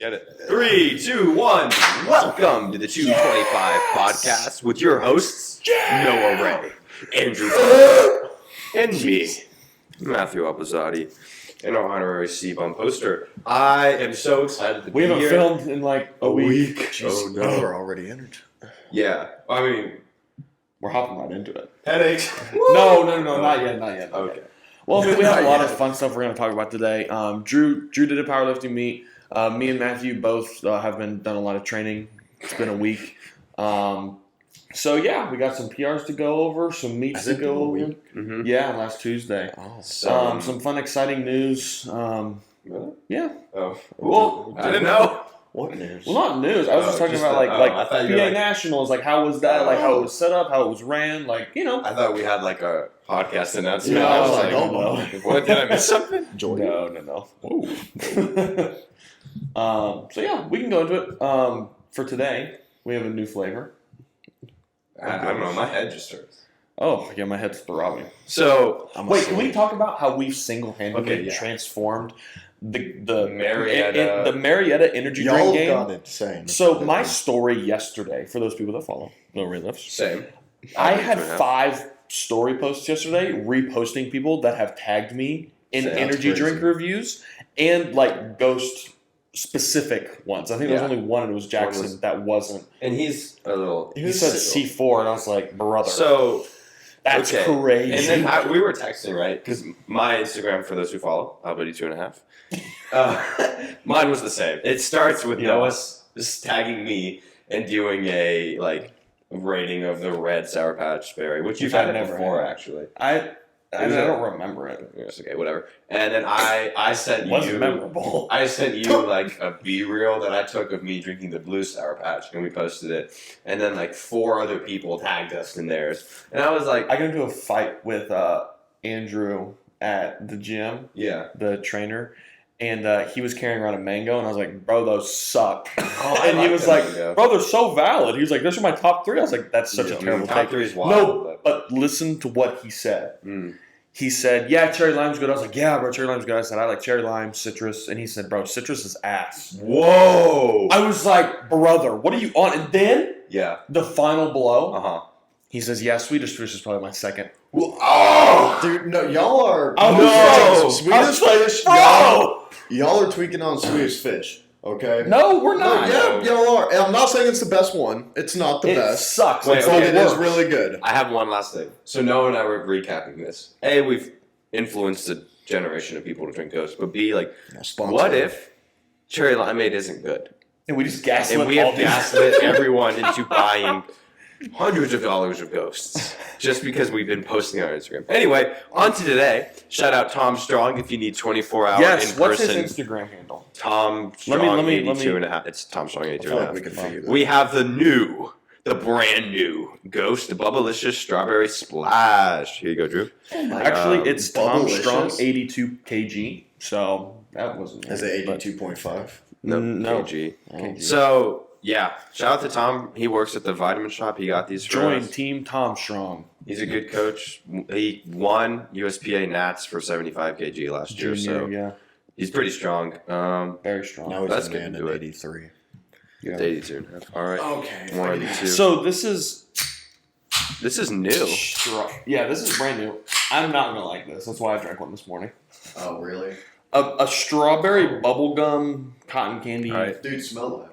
Get it. 3, 2, 1. Welcome to the 225 podcast with your hosts, Noah Ray, Andrew and me, Matthew Alpazzotti, and our honorary C-Bum poster. I am so excited to be here. We haven't filmed in like a week. Oh, no. We're already entered. Yeah. I mean, we're hopping right into it. headaches. No, not yet. Okay. Well, I mean, we have a lot of fun stuff we're going to talk about today. Drew did a powerlifting meet. Me and Matthew both have done a lot of training. It's been a week. So, yeah, we got some PRs to go over, some meets to go over. Mm-hmm. Yeah, last Tuesday. Oh, Some fun, exciting news. Really? Yeah. Oh. Well, I didn't know. what news? Well, not news. I was just talking about, I thought you PA were like, Nationals. Like, how was that? Like, how it was set up, how it was ran. Like, you know. I thought we had like a podcast announcement. No, I was like, like, no. what? Did I miss something? No. So yeah, we can go into it. For today, we have a new flavor. I don't know. My head just hurts. Oh, yeah, my head's throbbing. So Wait, can we talk about how we've single-handedly Okay, yeah. transformed the Marietta energy Y'all drink game? got insane. So my story yesterday, for those people that follow No Relifts, Same. I had 5 story posts yesterday reposting people that have tagged me in That's energy crazy. drink reviews and like ghost specific ones. I think there was Yeah. only one, and it was Jackson that wasn't. And he's a little. He said C4, and I was like, brother, So that's okay. crazy. And then we were texting, right? Because my Instagram, for those who follow, Albuddy2.5. Mine was the same. It starts with Noah just tagging me and doing a rating of the red Sour Patch Berry, which you've Which had I've it never before, had. actually. I don't remember it. Yes, okay, whatever. And then I sent It wasn't you. memorable. I sent you like a B-reel that I took of me drinking the blue Sour Patch, and we posted it. And then like 4 other people tagged us in theirs, and I was like, I got into a fight with Andrew at the gym, yeah. the trainer, and he was carrying around a mango, and I was like, bro, those suck. I And he like was the like, mango. bro, they're so valid. He was like, those are my top 3. I was like, that's such a terrible Top take. 3 is wild. No, but listen to what he said. Mm. He said, yeah, cherry lime's good. I was like, yeah, bro, cherry lime's good. I said, I like cherry lime, citrus. And he said, bro, citrus is ass. Whoa. I was like, brother, what are you on? And then Yeah. the final blow, Uh-huh. he says, yeah, Swedish fish is probably my second. Oh! Dude, no, y'all are. No! Swedish fish. Y'all are tweaking on Swedish fish. Okay. No, we're not. Yeah, y'all are. And I'm not saying it's the best one. It's not the It best. sucks. Wait, It's But the it is worst. really good. I have one last thing. So Noah and I were recapping this. A, we've influenced a generation of people to drink Ghost. But B, like, what if cherry limeade isn't good? And we just gaslit And we all have these. gaslit everyone into buying hundreds of dollars of Ghosts just because we've been posting on Instagram. Anyway, on to today. Shout out Tom Strong if you need 24-hour Yes, in what's person. his Instagram handle? Tom Let Strong me- 82.5. It's Tom Strong 82.5. I feel like we can figure that. We have the brand new Ghost Bubblicious Strawberry Splash. Here you go, Drew. Actually, it's Tom Bubblicious? Strong, 82 kg. So that wasn't. Is it 82.5? No, No. KG. KG. So, yeah. Shout out to Tom. He works at the vitamin shop. He got these for Join us. Team Tom Strong. He's a good coach. He won USPA Nats for 75 kg last year. Junior, So yeah. he's pretty strong. Very strong. Now he's Let's a get man into at it. 83. Yeah. It's 82. All right. Okay. 182. So this is. This is new. Yeah, this is brand new. I'm not going to like this. That's why I drank one this morning. Oh, really? A strawberry bubblegum cotton candy. All right. Dude, smell that.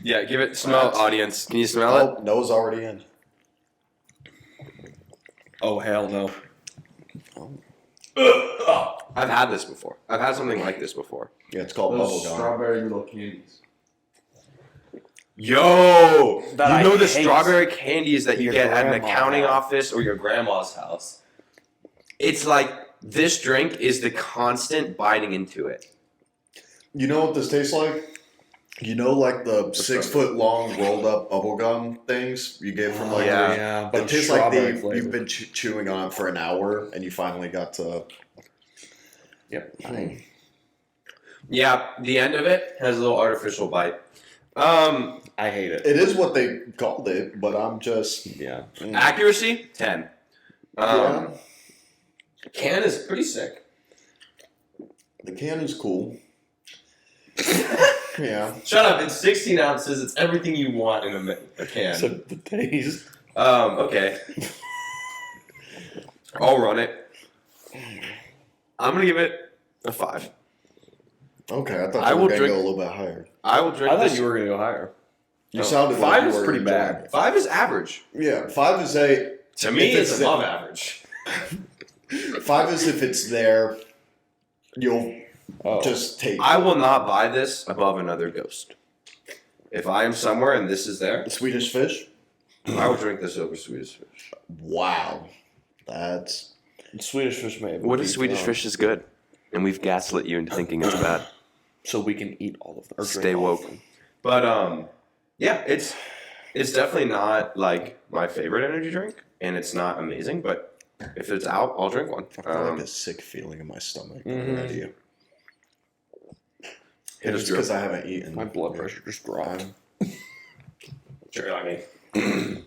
Yeah, give it smell, audience. Can you smell it? Oh, Noah's already in. Oh, hell no. I've had this before. I've had something like this before. Yeah, it's called bubblegum. strawberry little candies. Yo! That you I know the hate. strawberry candies that you Your get at an grandma's accounting house. office or your grandma's house. It's like this drink is the constant biting into it. You know what this tastes like? You know, like the 6-foot long rolled up bubblegum things you get from like. Yeah. Yeah, but It tastes like you've been chewing on it for an hour and you finally got to. Yep. Yeah, the end of it has a little artificial bite. I hate it. It is what they called it, but I'm just. Yeah. Accuracy 10. Yeah. Can is pretty sick. The can is cool. Yeah. Shut up. It's 16 ounces. It's everything you want in a can. Except the taste. Okay. I'll run it. I'm going to give it a 5. Okay, I thought I you will were going to drink- go a little bit higher. I will drink I thought this. you were going to go higher. You sounded like 5 you is were pretty enjoying bad. it. 5 is average. Yeah, 5 is a... To me, If it's it's above average. 5 is if it's there, you'll just take I will not buy this above another Ghost. If I am somewhere and this is there, the Swedish fish. I will drink this over Swedish Fish. Wow. That's... Swedish fish may have What if beat, Swedish Fish is good? And we've gaslit you into thinking it's bad. So we can eat all of them. Or Stay drink all of woke. them. But, yeah, it's definitely not, like, my favorite energy drink. And it's not amazing, but if it's out, I'll drink one. I feel like a sick feeling in my stomach already. Hit us, It's Drew. because I haven't eaten. My blood pressure just dropped. Sure, like me.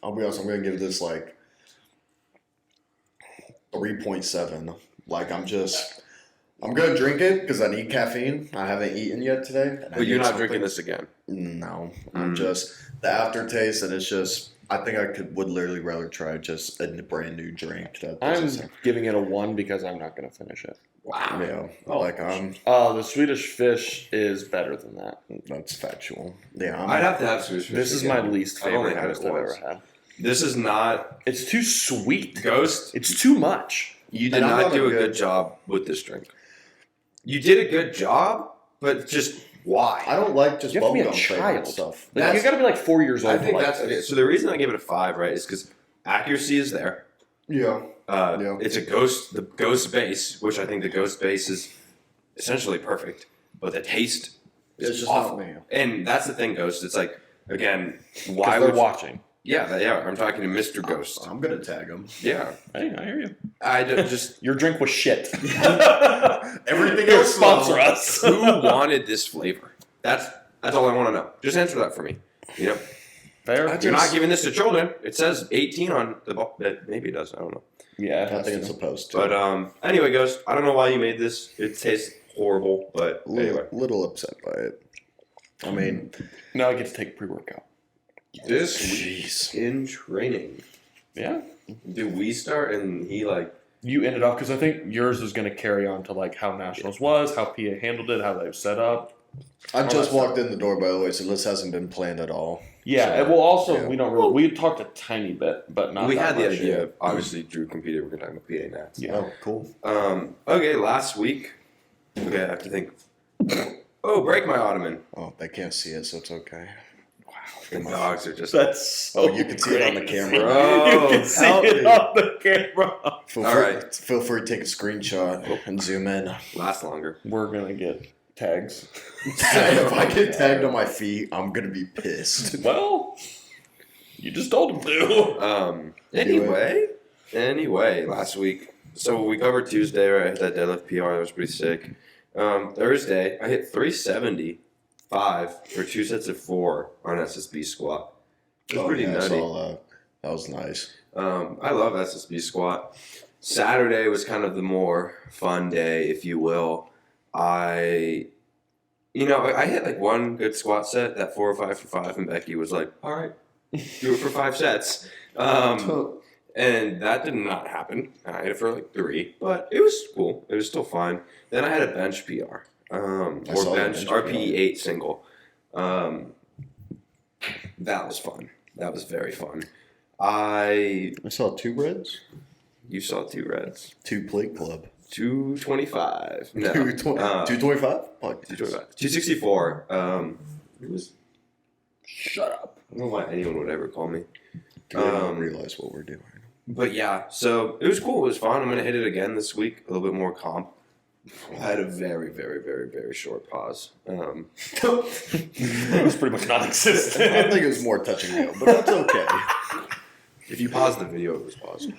I'll be honest, I'm going to give this like 3.7. Like I'm going to drink it because I need caffeine. I haven't eaten yet today. and I But you're need not something. drinking this again. No, I'm just the aftertaste, and it's just. I think I would literally rather try just a brand new drink. That I'm doesn't giving it a 1 because I'm not going to finish it. Wow. yeah, Oh. like The Swedish fish is better than that. that's factual. Yeah, I'd have to have Swedish Fish. This is again. my least I've only favorite had it Ghost I've once. ever had. This is not It's too sweet. Ghost. It's too much. You did And I'm not not do a a good good- job with this drink. You did a good job, but just why? I don't like just You have to be a bubblegum flavored child. stuff. Like, you got to be like 4 years old. I think to like that's this. okay. So the reason I give it a 5, right, is because accuracy is there. Yeah, Yeah. It's the Ghost base, which I think the Ghost base is essentially perfect, but the taste is it's just awful. not me. And that's the thing, Ghost. It's like, again, why Why would they're watching. Yeah, I'm talking to Mr. Ghost. I'm gonna tag him. Yeah, Hey, I hear you. I just Your drink was shit. Everything Don't else sponsor us. who wanted this flavor? That's all I want to know. Just answer that for me. You know, Fair. you're not giving this to children. It says 18 on the bottle. Maybe it does. I don't know. Yeah, I think it's supposed to. But anyway, Ghost. I don't know why you made this. It tastes horrible, but anyway. little upset by it. I mean, now I get to take pre-workout. This jeez. in training. Yeah. Did we start and he like? You ended off because I think yours is going to carry on to like how Nationals was, how PA handled it, how they set up. I just that walked in the door, by the way, so this hasn't been planned at all. Yeah, So, and well, also yeah. we don't really. We talked a tiny bit, but not. We that had the much. idea. Obviously, Drew competed. We're gonna talk about PA Nats. Yeah. Oh, cool. Okay, last week. Okay, I have to think. Oh, break my ottoman. Oh, they can't see it, so it's okay. And dogs are just. That's so. Oh, you can see it on the camera. Bro, You can see help it me. on the camera. Feel free to take a screenshot and zoom in. Last longer. We're gonna get tags. If I get tagged on my feet, I'm gonna be pissed. Well, you just told him to. Anyway, last week. So we covered Tuesday, right? I hit that deadlift PR. That was pretty sick. Thursday, I hit 375 for 2 sets of 4 on SSB squat. It was pretty I nutty. saw that. That was nice. I love SSB squat. Saturday was kind of the more fun day, if you will. I hit like one good squat set, that 4 or 5 for 5, and Becky was like, all right, do it for 5 sets. And that did not happen. I hit it for like 3, but it was cool. It was still fine. Then I had a bench PR, or saw the bench bench RPE 8 single. That was fun. That was very fun. I saw 2 reds, You saw 2 reds. 2 plate club. 225. No. 225? 225. 264. It was. Shut up. I don't know why anyone would ever call me. I don't realize what we're doing. But yeah, so it was cool. It was fun. I'm going to hit it again this week. A little bit more comp. I had a very, very, very, very short pause. It was pretty much I non-existent. think it was more touch and go, but that's okay. If you pause the video, it was paused.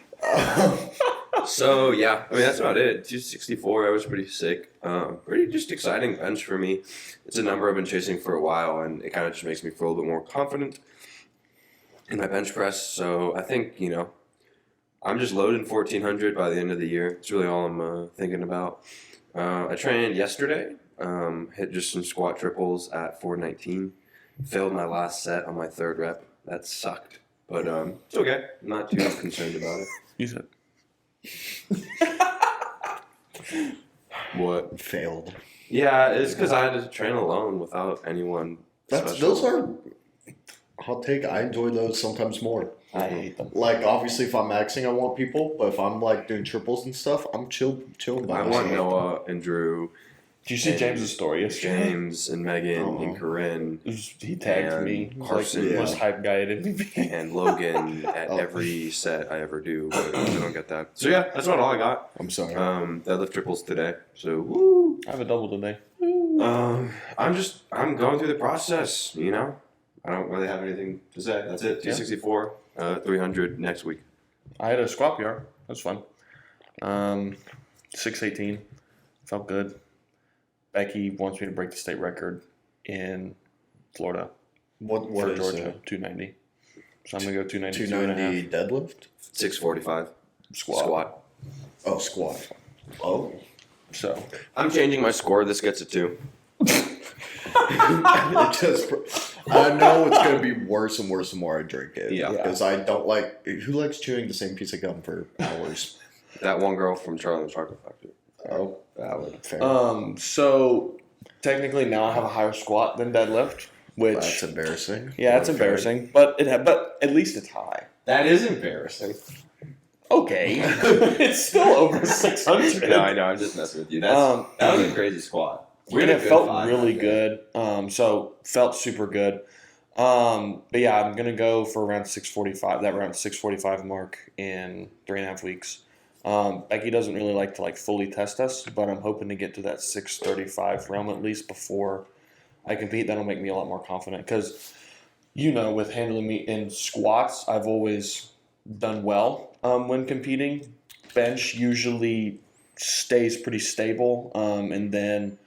So yeah, I mean that's about it. 264, I was pretty sick. Pretty just exciting bench for me. It's a number I've been chasing for a while, and it kind of just makes me feel a little bit more confident in my bench press. So I think I'm just loading 1400 by the end of the year. It's really all I'm thinking about. I trained yesterday. Hit just some squat triples at 419. Failed my last set on my third rep. That sucked. But it's okay. I'm not too concerned about it. You said. What? Failed. Yeah, it's because I had to train alone without anyone special. Those are hot take. I enjoy those sometimes more. I hate them. Like, obviously, if I'm maxing, I want people. But if I'm, like, doing triples and stuff, I'm chilling by I myself. want Noah and Drew, Did you see And James's story yesterday? James and Megan and Corinne He tagged and me. He was Carson, like, most hype guy at MVP. and Logan at Oh. every set I ever do. But I don't get that. So yeah, that's about all I got. I'm sorry. Deadlift triples today. So woo. I have a double today. I'm going through the process. You know, I don't really have anything to say. That's it. 264, 300 next week. I had a squat PR. That was fun. 618. Felt good. Becky wants me to break the state record in Florida what for is Georgia, it? 290. So I'm going to go 290. 290 deadlift? 645 Squat. Oh, squat. Oh. So I'm changing my score. This gets a 2. It just, I know it's going to be worse and worse the more I drink it. Yeah. Because I don't like, who likes chewing the same piece of gum for hours? That one girl from Charlie and the Chocolate Factory. Oh, valid. Fair. So technically now I have a higher squat than deadlift, which That's embarrassing. yeah, it's Okay. embarrassing, but but at least it's high. That is embarrassing. Okay, it's still over 600. No, I know. I'm just messing with you. That was a crazy squat. And it felt really good. So felt super good. But yeah, I'm gonna go for around 645. That around 645 mark in 3.5 weeks. Becky doesn't really like to fully test us, but I'm hoping to get to that 635 realm at least before I compete. That'll make me a lot more confident because, with handling me in squats, I've always done well when competing. Bench usually stays pretty stable, and then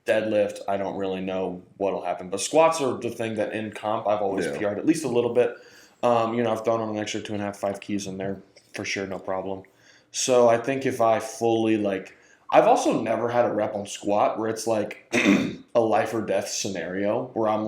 deadlift, I don't really know what'll happen. But squats are the thing that in comp I've always PR'd at least a little bit. I've thrown on an extra 2.5, 5 keys in there for sure, no problem. So I think if I fully I've also never had a rep on squat where it's like a life or death scenario where I'm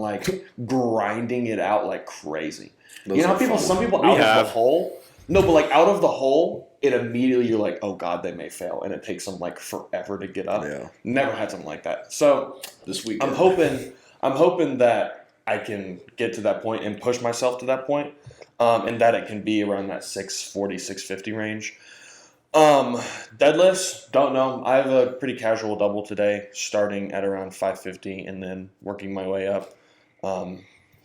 grinding it out like crazy. Those are fun. Some people out of the hole. No, but out of the hole, it immediately you're like, oh God, they may fail. And it takes them forever to get up. Yeah. Never had something like that. So This week. I'm hoping that I can get to that point and push myself to that point, and that it can be around that 640, 650 range. Deadlifts, don't know. I have a pretty casual double today, starting at around 550 and then working my way up.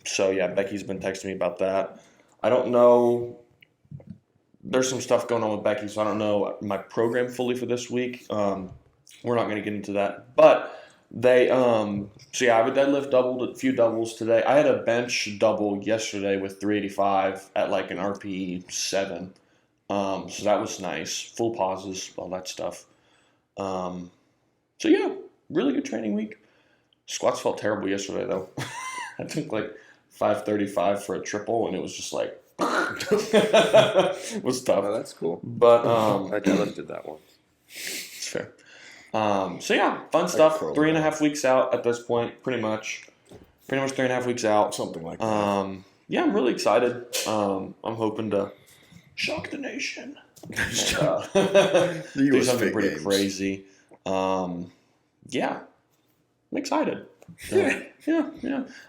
So yeah, Becky's been texting me about that. I don't know. There's some stuff going on with Becky, so I don't know my program fully for this week. We're not going to get into that, but they so yeah, I have a deadlift double, a few doubles today. I had a bench double yesterday with 385 at an RPE 7. So that was nice. Full pauses, all that stuff. So yeah, really good training week. Squats felt terrible yesterday though. I took 535 for a triple, and it was just it was tough. Oh, that's cool. But I deadlifted that one. it's fair. So yeah, fun stuff. curled 3.5 weeks out at this point, pretty much 3.5 weeks out. Something like that. Yeah, I'm really excited. I'm hoping to shock the nation. And, The do US something Fit pretty Games. crazy. Yeah, I'm excited. Yeah.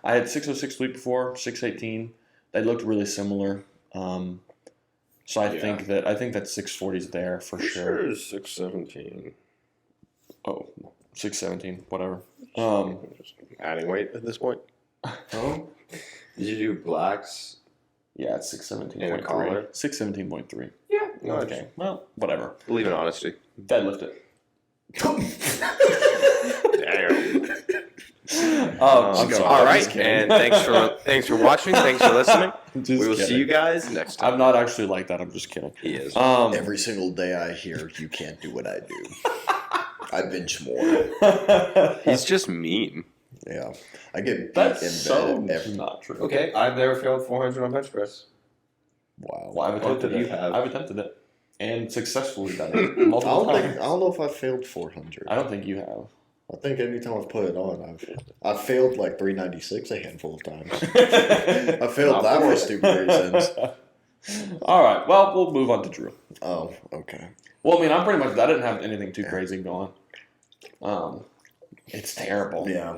I had 606 the week before, 618. They looked really similar. So I think that 640 is there for sure. Sure, 617. Oh, 617, whatever. Just adding weight at this point. Oh, Did you do blacks? yeah, it's 617.3. And a collar? 617.3. Yeah. No, Okay, well, whatever. Believe in honesty. Deadlift it. Damn. I'm sorry. All I'm right, just kidding. and thanks for watching. Thanks for listening. Just We will see kidding. you guys next time. I'm not actually like that. I'm just kidding. He is. Every single day I hear you can't do what I do. I bench more. He's just mean. Yeah. I get beat That's in so bed every. not true. Okay, I've never failed 400 on bench press. Wow. Well, I've attempted You it. have. I've attempted it and successfully done it I multiple don't times. know if I failed 400. I don't think you have. I think anytime I've put it on, I've failed like 396 a handful of times. I failed that for stupid reasons. All right. Well, we'll move on to Drew. Oh, okay. Well, I mean, I'm pretty much. I didn't have anything too crazy going. It's terrible. Yeah,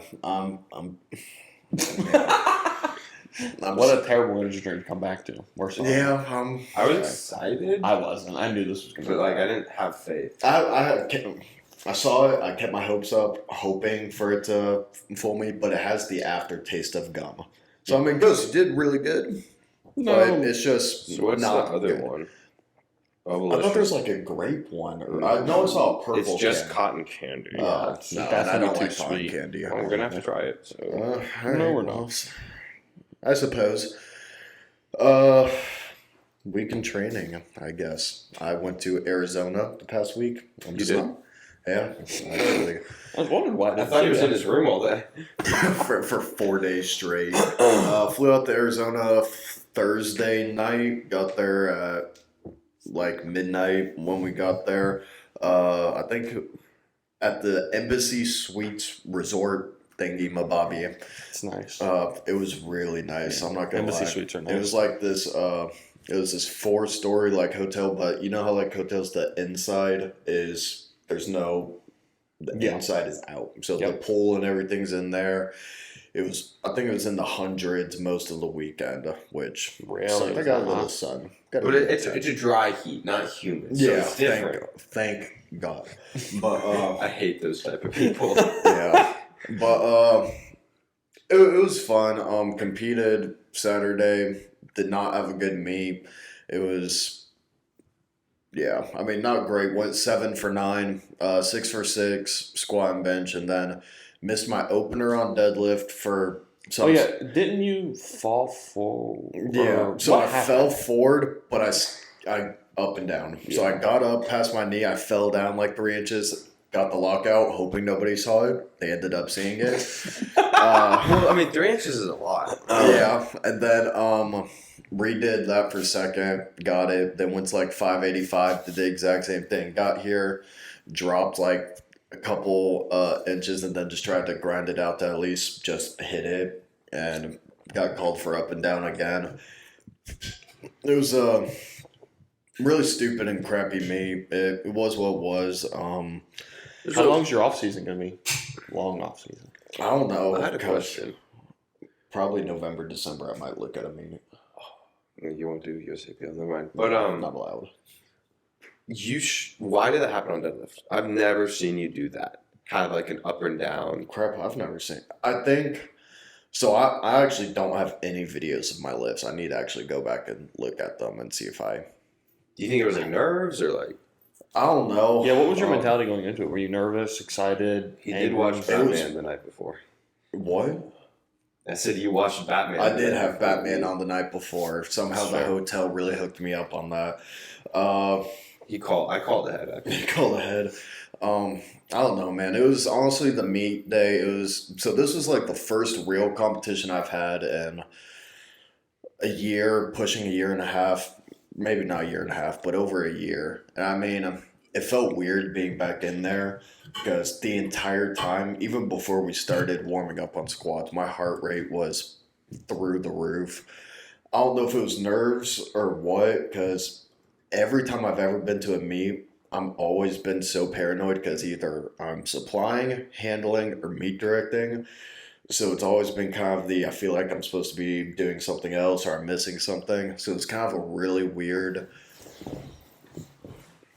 What a terrible energy drink to come back to. We're sorry. Yeah, I was excited, I wasn't. I knew this was going to but be like bad. I didn't have faith. I saw it. I kept my hopes up, hoping for it to fool me, but it has the aftertaste of gum. So I mean, Ghost, you did really good. No. But it's just So what's not the other good. one? I thought Bubblicious. there was like a grape one. I know I saw a purple. It's just can. cotton candy. No, that's and I definitely don't too like cotton sweet. candy. Well, we're gonna have to try it. So All No, we're well, not. I suppose. Week in training, I guess. I went to Arizona the past week. You did? Yeah, actually. I was wondering why. I thought he was in his room all day. for 4 days straight. Flew out to Arizona Thursday night. Got there at like midnight when we got there. I think at the Embassy Suites Resort thingy mabobby. It's nice. It was really nice. I'm not gonna Embassy lie. suites are nice. It was like this. It was this 4-story like hotel, but you know how like hotels, the inside is there's no. The Yeah. inside is out, so Yep. the pool and everything's in there. It was, I think it was in the hundreds most of the weekend, which Really? sucked. I got a little sun. Got a But little it's sun. a dry heat, not humid. So yeah, it's different. thank God. But I hate those type of people. yeah, but it was fun. Competed Saturday. Did not have a good meet. It was, yeah, I mean, not great. Went 7 for 9, 6 for 6, squat and bench, and then missed my opener on deadlift for some. Oh yeah, didn't you fall forward? Yeah, so What I happened? fell forward, but I up and down. So I got up past my knee. I fell down like 3 inches. Got the lockout, hoping nobody saw it. They ended up seeing it. Well, I mean, 3 inches is a lot. Yeah, and then redid that for second, got it. Then went to like 585, did the exact same thing. Got here, dropped like a couple inches, and then just tried to grind it out to at least just hit it, and got called for up and down again. It was really stupid and crappy meet. It was what it was. How long's your off season gonna be? Long off season. I don't know. I had a 'cause question. Probably November, December. I might look at a meet. You won't do USAPL, never mind. But not allowed. why did that happen on deadlift? I've never seen you do that. Have like an up and down. Crap, I've never seen. I think so. I actually don't have any videos of my lifts. I need to actually go back and look at them and see if I. Do you think it was like nerves or like? I don't know. Yeah, what was your Um, mentality going into it? Were you nervous, excited? He did angry? watch It Batman was- the night before. What? I said you watched Batman. I the did night have before. Batman on the night before. Somehow the Sure. hotel really hooked me up on that. I called ahead. I think. Call ahead. I don't know, man. It was honestly the meet day. This was like the first real competition I've had in a year, pushing a year and a half. Maybe not a year and a half, but over a year. And I mean, it felt weird being back in there because the entire time, even before we started warming up on squats, my heart rate was through the roof. I don't know if it was nerves or what, because every time I've ever been to a meet, I'm always been so paranoid because either I'm supplying, handling, or meet directing. So it's always been kind of I feel like I'm supposed to be doing something else or I'm missing something. So it's kind of a really weird,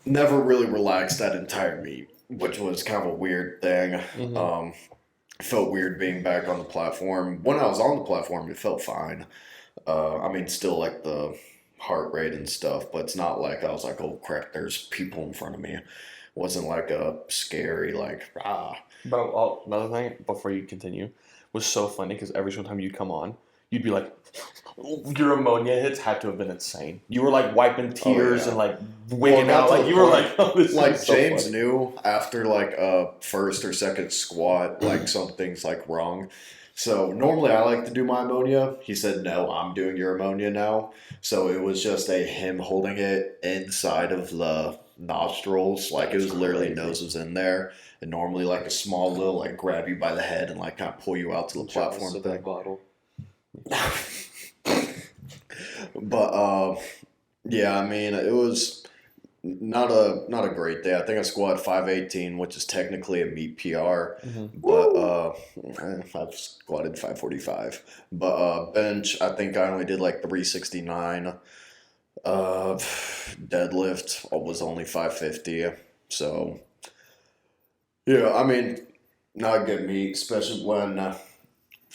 never really relaxed that entire meet, which was kind of a weird thing. Mhm. It felt weird being back on the platform. When I was on the platform, it felt fine. I mean, still like the heart rate and stuff, but it's not like I was like, oh crap, there's people in front of me. It wasn't like a scary, like, But another thing before you continue was so funny because every single time you'd come on, you'd be like, your ammonia hits had to have been insane. You were like wiping tears yeah. and like wigging Well, out. that's Like the you were point. like, oh, this like is so James funny. knew after like a first or second squat, like something's like wrong. So normally I like to do my ammonia. He said, no, I'm doing your ammonia now. So it was just him holding it inside of the nostrils. Like, it That's was literally crazy. nose was in there. And normally, like, a small little, like, grab you by the head and, like, kind of pull you out to the platform Of thing. that bottle. But, yeah, I mean, it was not a great day. I think I squatted 518, which is technically a meet PR. But I've squatted 545. But bench, I think I only did like 369. Deadlift was only 550. So yeah, I mean, not a good meet, especially when I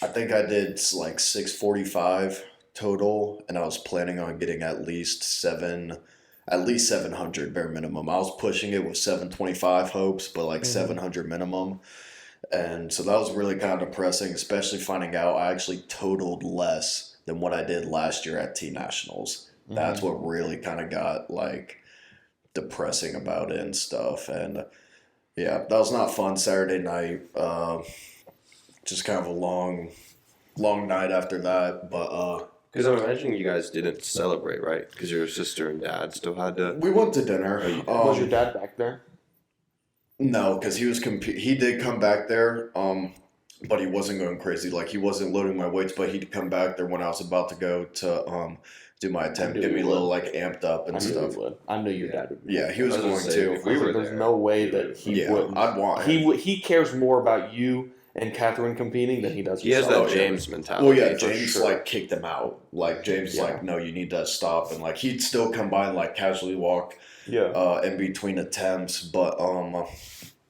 think I did like 645 total, and I was planning on getting at least 700 bare minimum. I was pushing it with 725 hopes, but like 700 minimum. And so that was really kind of depressing, especially finding out I actually totaled less than what I did last year at T Nationals. That's what really kind of got like depressing about it and stuff. And yeah, that was not fun. Saturday night, just kind of a long night after that. But Because I'm imagining you guys didn't celebrate, right? Because your sister and dad still had to. we went to dinner. Was your dad back there? No, because he was he did come back there, but he wasn't going crazy. Like, he wasn't loading my weights, but he'd come back there when I was about to go to do my attempt, get me a little like amped up and stuff. I knew your dad would. Yeah, he was I was gonna going say, to. if we were There's there, no way that he Yeah, wouldn't. I'd want him. He cares more about you and Catherine competing than he does. He has yourself. that James mentality. Well, yeah, for James sure. like kicked him out. Like, James is like, no, you need to stop, and like he'd still come by and like casually walk in between attempts. But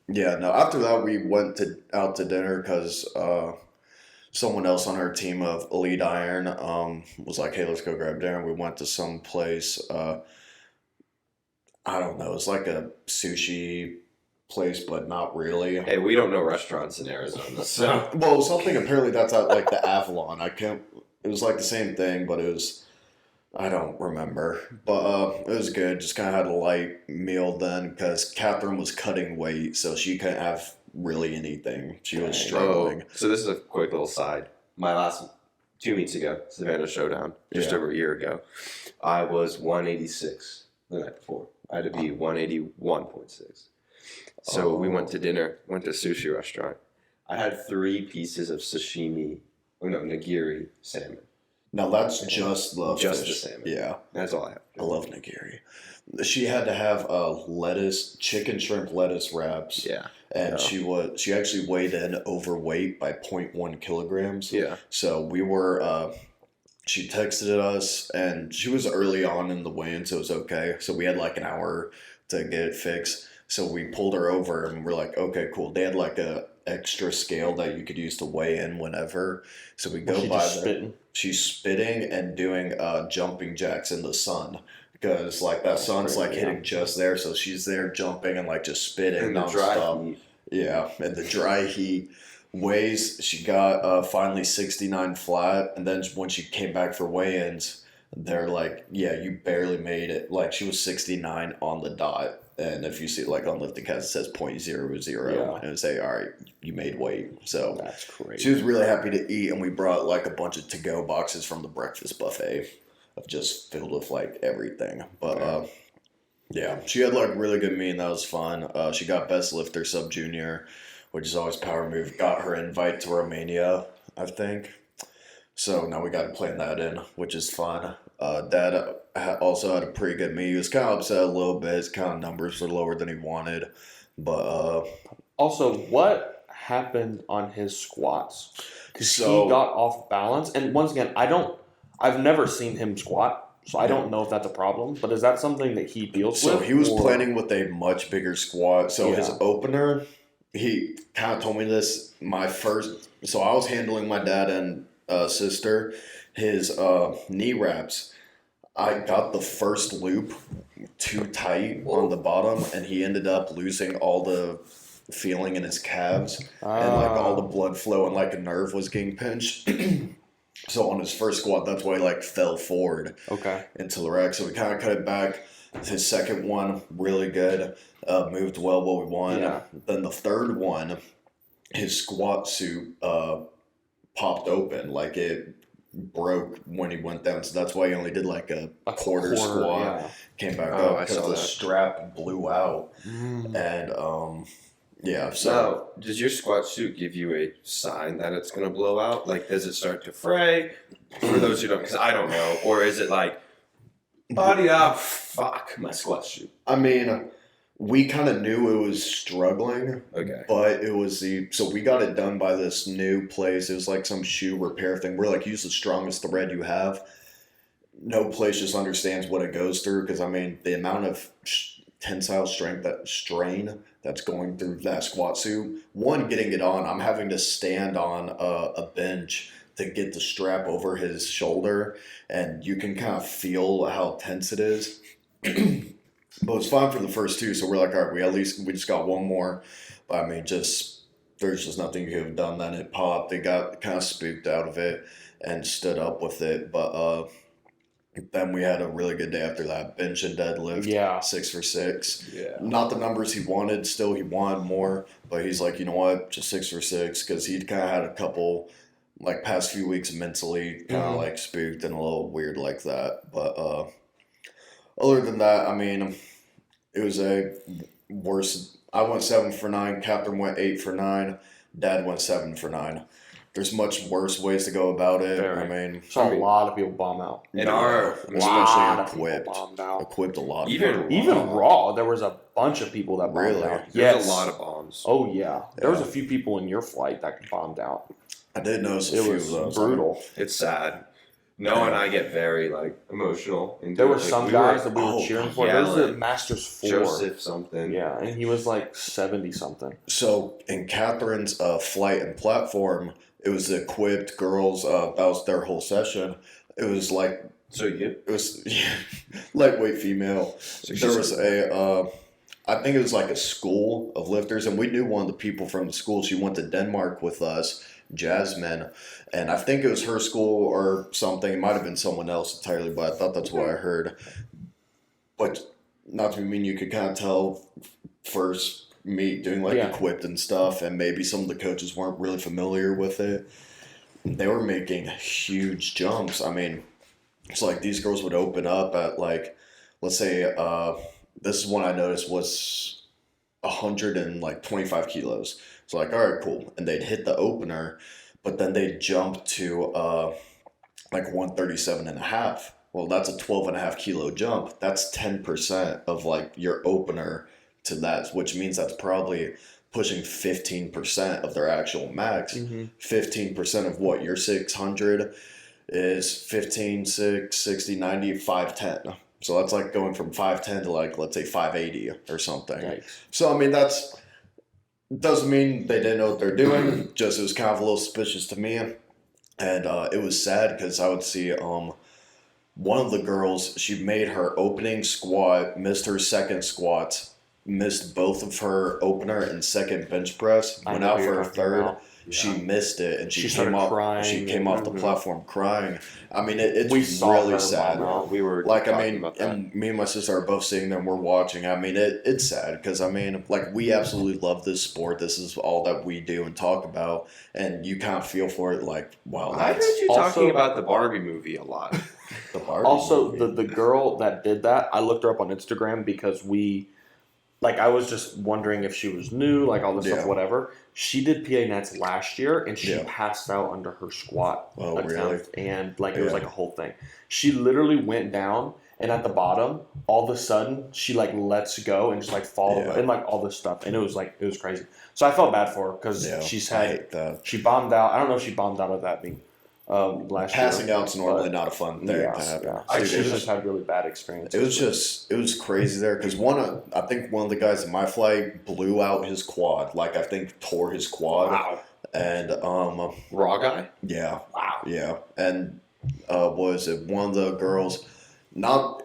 yeah, no. After that, we went out to dinner because someone else on our team of Elite Iron was like, hey, let's go grab dinner. We went to some place. I don't know. It's like a sushi place, but not really. Hey, we don't know restaurants in Arizona, so. Well, something apparently that's at like the Avalon. I can't. It was like the same thing, but it was. I don't remember, but it was good. Just kind of had a light meal then because Catherine was cutting weight, so she couldn't have really anything. She was struggling. So this is a quick little side. My last 2 weeks ago, Savannah Showdown, just over a year ago, I was 186 the night before. I had to be 181.6. So we went to dinner, went to a sushi restaurant. I had 3 pieces of sashimi, nigiri salmon. Now that's just the Just fish. the salmon. Yeah, That's all I have. I love nigiri. She had to have lettuce, chicken shrimp lettuce wraps. Yeah. And she actually weighed in overweight by 0.1 kilograms. Yeah. So we were, she texted us, and she was early on in the weigh-in, so it was okay. So we had like an hour to get it fixed. So we pulled her over, and we're like, okay, cool. They had like a extra scale that you could use to weigh in whenever. So we go by there. Spitting? She's spitting and doing jumping jacks in the sun. Because like that sun's like hitting just there, so she's there jumping and like just spitting In the dry nonstop. heat. Yeah, and the dry heat weighs. She got finally 69 flat, and then when she came back for weigh-ins, they're like, "Yeah, you barely made it." Like, she was 69 on the dot, and if you see like on Lifting Cast, it says 0.00, and it say, "All right, you made weight." So That's crazy. she was really happy to eat, and we brought like a bunch of to-go boxes from the breakfast buffet of just filled with like everything. But yeah, she had like really good meat, and that was fun. She got best lifter sub junior, which is always power move. Got her invite to Romania, I think. So now we got to plan that in, which is fun. Dad also had a pretty good meet. He was kind of upset a little bit. His kind of numbers were lower than he wanted, but Also, what happened on his squats? Because So- he got off balance, and once again, I've never seen him squat, so I don't know if that's a problem. But is that something that he deals so with? he was or- planning with a much bigger squat. So his Yeah. opener, he kind of told me this. So I was handling my dad and sister. His knee wraps, I got the first loop too tight on the bottom, and he ended up losing all the feeling in his calves, and like all the blood flow and like a nerve was getting pinched. So on his first squat, that's why he like fell forward Okay. into the rack. So we kind of cut it back. His second one, really good. Moved well what we wanted. Yeah. Then the third one, his squat suit popped open. Like it broke when he went down, so that's why he only did like a quarter squat. Yeah. Came back Oh, up I because saw the that. strap blew out, and yeah. So Now, does your squat suit give you a sign that it's going to blow out? Like, does it start to fray? For those who don't, because I don't know. Or is it like, body up, fuck, my squat suit? I mean, we kind of knew it was struggling, Okay. but it was so we got it done by this new place. It was like some shoe repair thing. We're like, use the strongest thread you have. No place just understands what it goes through, because I mean, the amount of tensile strength, that strain that's going through that squat suit. One, getting it on, I'm having to stand on a bench to get the strap over his shoulder, and you can kind of feel how tense it is. But it's fine for the first two, so we're like, all right, we just got one more. But I mean, there's just nothing you could have done. Then it popped. They got kind of spooked out of it and stood up with it. But then we had a really good day after that. Bench and deadlift. Yeah. 6 for 6. Yeah. Not the numbers he wanted. Still, he wanted more. But he's like, you know what? Just 6 for 6. Because he'd kind of had a couple, like, past few weeks mentally kind of like spooked and a little weird like that. But other than that, I mean, it was a worse. I went 7 for 9. Catherine went 8 for 9. Dad went 7 for 9. There's much worse ways to go about it. Very. I mean, Saw a lot of people bomb out. In our, especially equipped. Bombed out. Equipped a lot. Even raw, there was a bunch of people that bombed Really? out. there's Yes. a lot of bombs. Oh yeah, there was a Yeah. few people in your flight that bombed out. I did notice a It few was of those. brutal. It's sad. Noah and I get very, like, emotional. Into There it. were Like, some we guys that we were oh, cheering for. There was a yelling. Masters 4. Joseph something. Yeah, and he was like 70 something. So in Catherine's flight and platform, it was the equipped girls. That was their whole session. It was like So you? it was lightweight female. There was I think it was like a school of lifters, and we knew one of the people from the school. She went to Denmark with us, Jasmine, and I think it was her school or something. It might have been someone else entirely, but I thought that's what I heard. But not to be mean, you could kind of tell first meet doing like Yeah. equipped and stuff, and maybe some of the coaches weren't really familiar with it. They were making huge jumps. I mean, it's like these girls would open up at like, let's say, this is one I noticed was 125 kilos. So like, all right, cool. And they'd hit the opener, but then they'd jump to like 137 and a half. Well, that's a 12 and a half kilo jump. That's 10% of like your opener to that, which means that's probably pushing 15% of their actual max. 15% of what your 600 is 15, 6, 60, 90, 510. So that's like going from 510 to like, let's say 580 or something. Yikes. So, I mean, doesn't mean they didn't know what they're doing. Just, it was kind of a little suspicious to me. And it was sad because I would see one of the girls, she made her opening squat, missed her second squat, missed both of her opener and second bench press, I went know out who for you're her talking thherd. about. She missed it, and She she started came off. crying She came off the and- platform crying. I mean, it's We saw really her sad. bomb out. We were Like, I talking mean, about that. and me and my sister are both sitting there and we're watching. I mean, it's sad because, I mean, like, we absolutely love this sport. This is all that we do and talk about. And you kind of feel for it like, wow, I heard that's you Also- talking about the Barbie movie a lot. the Barbie Also, movie. the girl that did that, I looked her up on Instagram because I was just wondering if she was new, like all this stuff, Yeah. whatever. She did PA nets last year, and she Yeah. passed out under her squat Oh, attempt, really? and like it was Yeah. like a whole thing. She literally went down, and at the bottom, all of a sudden, she like lets go and just like falls Yeah. and like all this stuff, and it was crazy. So I felt bad for her because Yeah, she's I had hate that. she bombed out. I don't know if she bombed out of that being last Passing year. out's normally but- not a fun thing to happen. Yeah. Dude, She it just had really bad experiences. it was crazy there because I think one of the guys in my flight blew out his quad. Like, I think tore his quad. Wow. And Raw guy? yeah, Wow. yeah. And was it one of the girls, not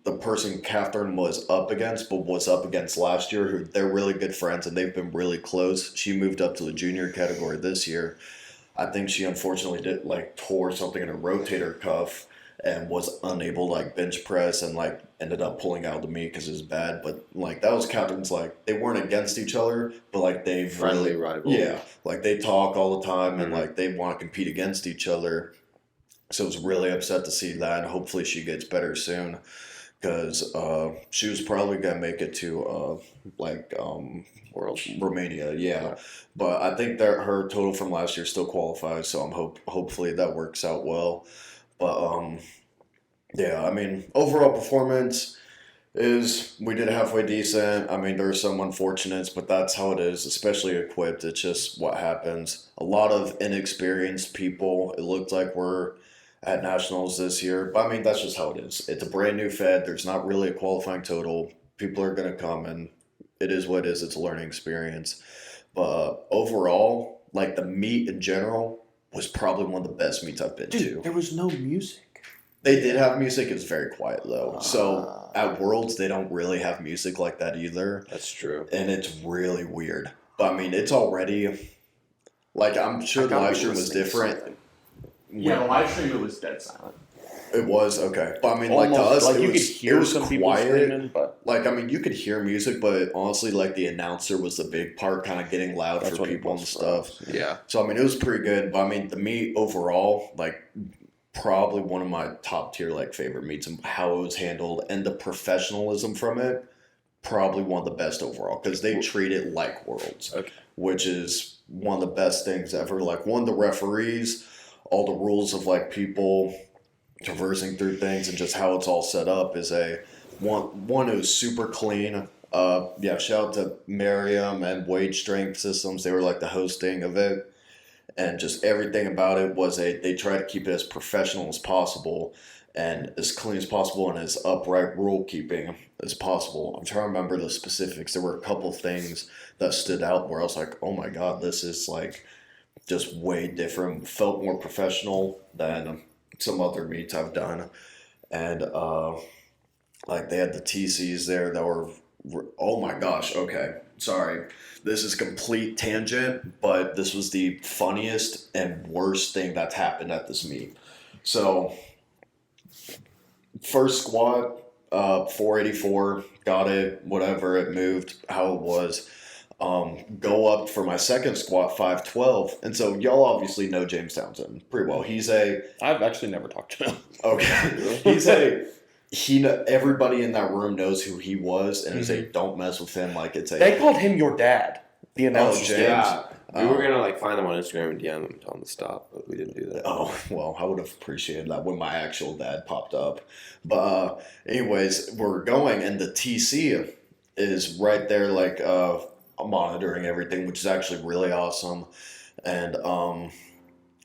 the person Catherine was up against, but was up against last year, who they're really good friends and they've been really close. She moved up to the junior category this year. I think she unfortunately tore something in her rotator cuff and was unable to like bench press and like ended up pulling out the meet because it was bad. But like that was Catherine's, like they weren't against each other, but like they Friendly really, rival. yeah, like they talk all the time and Mhm. like they want to compete against each other. So I was really upset to see that, and hopefully she gets better soon, because she was probably gonna make it to World. Romania, yeah. Yeah. But I think that her total from last year still qualifies, so hopefully that works out well. But yeah, I mean, overall performance is we did halfway decent. I mean, there are some unfortunates, but that's how it is, especially equipped. It's just what happens. A lot of inexperienced people, it looked like were at nationals this year. But I mean, that's just how it is. It's a brand new Fed. There's not really a qualifying total. People are going to come, and it is what it is. It's a learning experience. But overall, like the meet in general was probably one of the best meets I've been to. There was no music. They did have music. It was very quiet though. So at Worlds, they don't really have music like that either. That's true. And it's really weird. But I mean, it's already like I'm sure the live stream was different. Yeah, the live stream, it was dead silent. It was okay, but I mean, Almost, like to us, like it you was, could hear it was some people quiet. screaming, but Like I mean, you could hear music, but honestly, like the announcer was the big part, kind of getting loud that's for what it people and was for stuff. us. Yeah. So I mean, it was pretty good. But I mean, the meet overall, like probably one of my top tier like favorite meets and how it was handled and the professionalism from it. Probably one of the best overall because they treat it like Worlds, Okay. which is one of the best things ever. Like one of the referees, all the rules of like people traversing through things and just how it's all set up is one is super clean. Yeah, shout out to Miriam and Wage Strength Systems. They were like the hosting of it. And just everything about it was they try to keep it as professional as possible and as clean as possible and as upright rule keeping as possible. I'm trying to remember the specifics. There were a couple things that stood out where I was like, oh my God, this is like just way different. Felt more professional than some other meets I've done. And like they had the TCs there that were, oh my gosh, okay, sorry. This is complete tangent, but this was the funniest and worst thing that's happened at this meet. So, first squat, 484, got it, whatever, it moved, how it was. Go up for my second squat, 512. And so, y'all obviously know James Townsend pretty well. I've actually never talked to him. Okay. Everybody in that room knows who he was, and it's don't mess with him. Like They called him your dad. The announcer. James. Yeah. We were gonna like find them on Instagram and DM them, tell them to stop, but we didn't do that. Oh well, I would have appreciated that when my actual dad popped up. But anyways, we're going, and the TC is right there, like monitoring everything, which is actually really awesome. And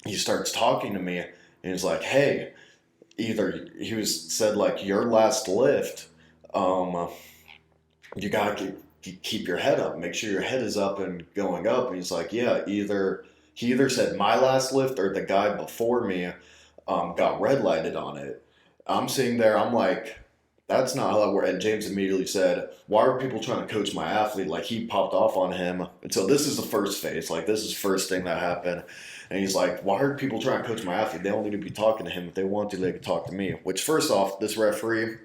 he starts talking to me, and he's like, "Hey." Said like your last lift, you gotta keep your head up, make sure your head is up and going up. And he's like, yeah, he either said my last lift or the guy before me got red lighted on it. I'm sitting there, I'm like, that's not how that works. And James immediately said, why are people trying to coach my athlete? Like he popped off on him. And so this is the first phase, like this is first thing that happened. And he's like, why are people trying to coach my athlete? They don't need to be talking to him. If they want to, they can talk to me. Which, first off, this referee,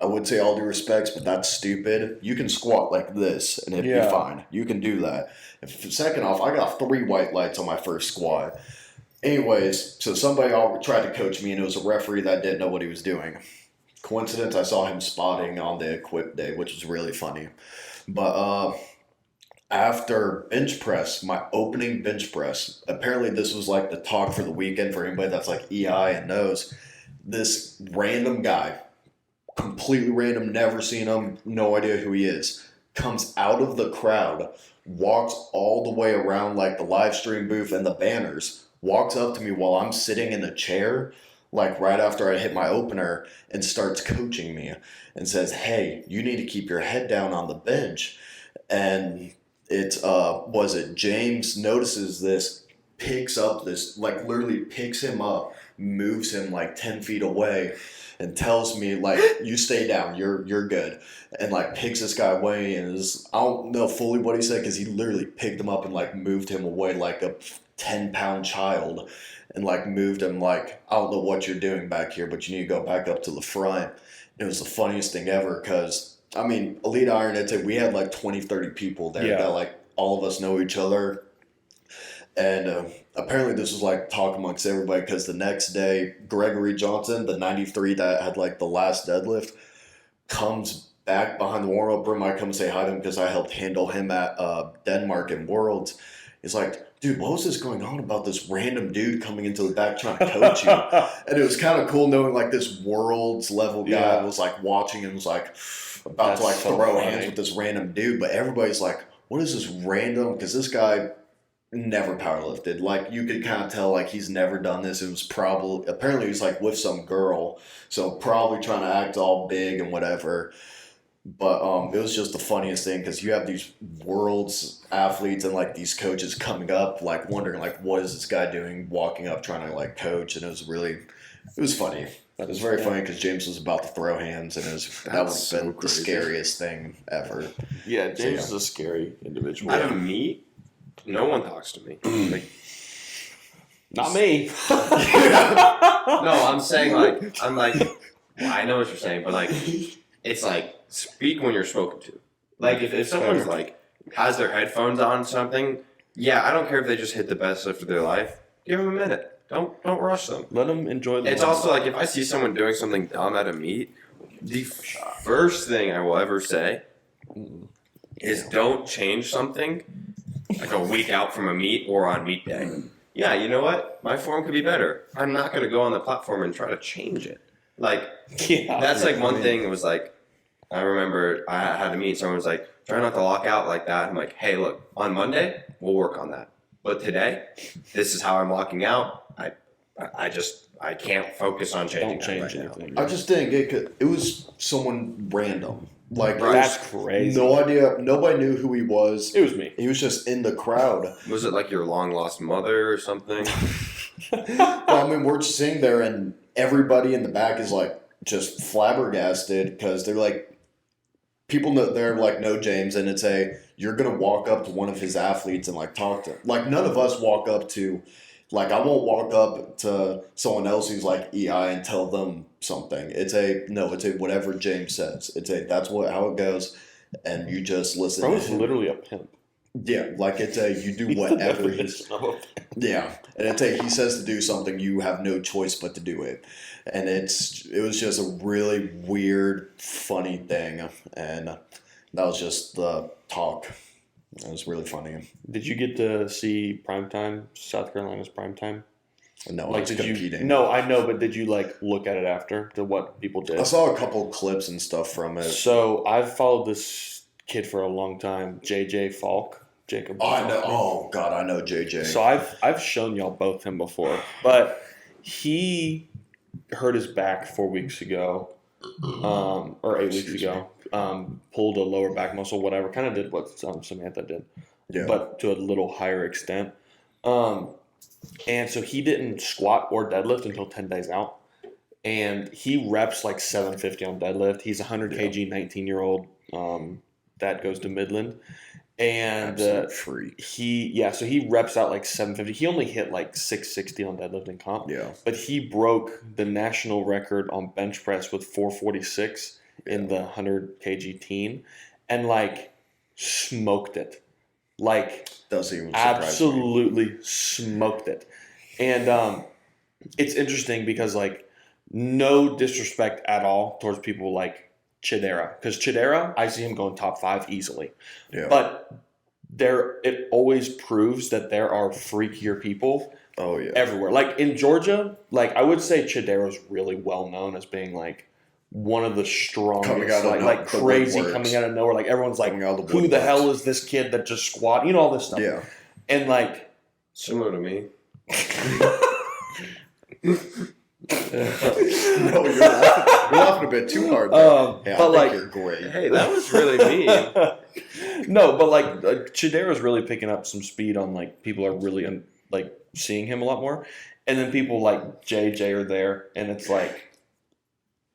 I would say all due respects, but that's stupid. You can squat like this, and it'd be fine. You can do that. Second off, I got 3 white lights on my first squat. Anyways, so somebody tried to coach me, and it was a referee that didn't know what he was doing. Coincidence, I saw him spotting on the equip day, which was really funny. But after bench press, my opening bench press, apparently this was like the talk for the weekend for anybody that's like EI and knows. This random guy, completely random, never seen him, no idea who he is, comes out of the crowd, walks all the way around like the live stream booth and the banners, walks up to me while I'm sitting in a chair, like right after I hit my opener, and starts coaching me and says, hey, you need to keep your head down on the bench. And James notices this, picks up this, like literally picks him up, moves him like 10 feet away, and tells me like, you stay down, you're good. And like picks this guy away, and I don't know fully what he said because he literally picked him up and like moved him away like a 10-pound child, and like moved him like, I don't know what you're doing back here, but you need to go back up to the front. It was the funniest thing ever because I mean, Elite Iron, we had like 20, 30 people there that like all of us know each other. And apparently this was like talk amongst everybody because the next day, Gregory Johnson, the 93 that had like the last deadlift, comes back behind the warm-up room. I come say hi to him because I helped handle him at Denmark and Worlds. He's like, dude, what was this going on about this random dude coming into the back trying to coach you? And it was kind of cool knowing like this Worlds level guy was like watching and was like about to like throw hands with this random dude. But everybody's like, what is this random? Because this guy never powerlifted. Like you could kind of tell like he's never done this. It was probably apparently he was like with some girl, so probably trying to act all big and whatever. But it was just the funniest thing because you have these Worlds athletes and like these coaches coming up like wondering like what is this guy doing walking up trying to like coach, and it was funny. It was very funny because James was about to throw hands, and that was so been the scariest thing ever. Yeah, James is a scary individual. At a meet, no one talks to me. Like, not me. no, I'm saying like, well, I know what you're saying, but like, it's like, speak when you're spoken to. Like, if someone's like, has their headphones on something, yeah, I don't care if they just hit the best lift of their life. Give them a minute. Don't rush them. Let them enjoy the It's also like, if I see someone doing something dumb at a meet, the first thing I will ever say is don't change something like a week out from a meet or on meet day. Yeah, you know what? My form could be better. I'm not going to go on the platform and try to change it. Like, that's like one thing. It was like, I remember I had a meet. Someone was like, try not to lock out like that. I'm like, hey, look, on Monday, we'll work on that. But today, this is how I'm locking out. I can't focus on changing. Don't change right anything. now. I just didn't get it was someone random. Like Right. That's crazy. no idea. Nobody knew who he was. It was me. He was just in the crowd. Was it like your long lost mother or something? Well, I mean, we're just sitting there, and everybody in the back is like just flabbergasted because they're like, people know they're like, no, James, and it's you're gonna walk up to one of his athletes and like talk to him. Like none of us walk up to. Like, I won't walk up to someone else who's like EI and tell them something. It's whatever James says. That's how it goes. And you just listen. Bro to is him. literally a pimp. Yeah, like you do He's the whatever definition of a pimp. yeah. And he says to do something, you have no choice but to do it. And it was just a really weird, funny thing. And that was just the talk. It was really funny. Did you get to see Primetime, South Carolina's Primetime? No, Like, I was competing. No, I know, but did you like look at it after to what people did? I saw a couple clips and stuff from it. So I've followed this kid for a long time, JJ Falk, Jacob. Oh, I know. Falk. Oh God, I know JJ. So I've shown y'all both him before, but he hurt his back 4 weeks ago, or 8 weeks ago. Pulled a lower back muscle, whatever. Kind of did what Samantha did, Yeah. but to a little higher extent. And so he didn't squat or deadlift until 10 days out. And he reps like 750 on deadlift. He's 100 kg, 19-year-old that goes to Midland. And freak. so he reps out like 750. He only hit like 660 on deadlift and comp. Yeah. But he broke the national record on bench press with 446 in the 100 kg teen and like smoked it. Like Doesn't even surprise me. absolutely smoked it. And it's interesting because like no disrespect at all towards people like Chidera. Because Chidera, I see him going top 5 easily. Yeah. But it always proves that there are freakier people Oh yeah. everywhere. Like in Georgia, like I would say Chidera's really well known as being like one of the strongest, Coming out of like the crazy woodworks. coming out of nowhere. Like everyone's like, Coming out of the who the woodworks. hell is this kid that just squat? You know all this stuff. Yeah. And like, Similar to me. No, you're laughing a bit too hard. Yeah, but I like, think you're great. Hey, that was really mean. no, but like Chidera's really picking up some speed on like people are really like seeing him a lot more, and then people like JJ are there, and it's like,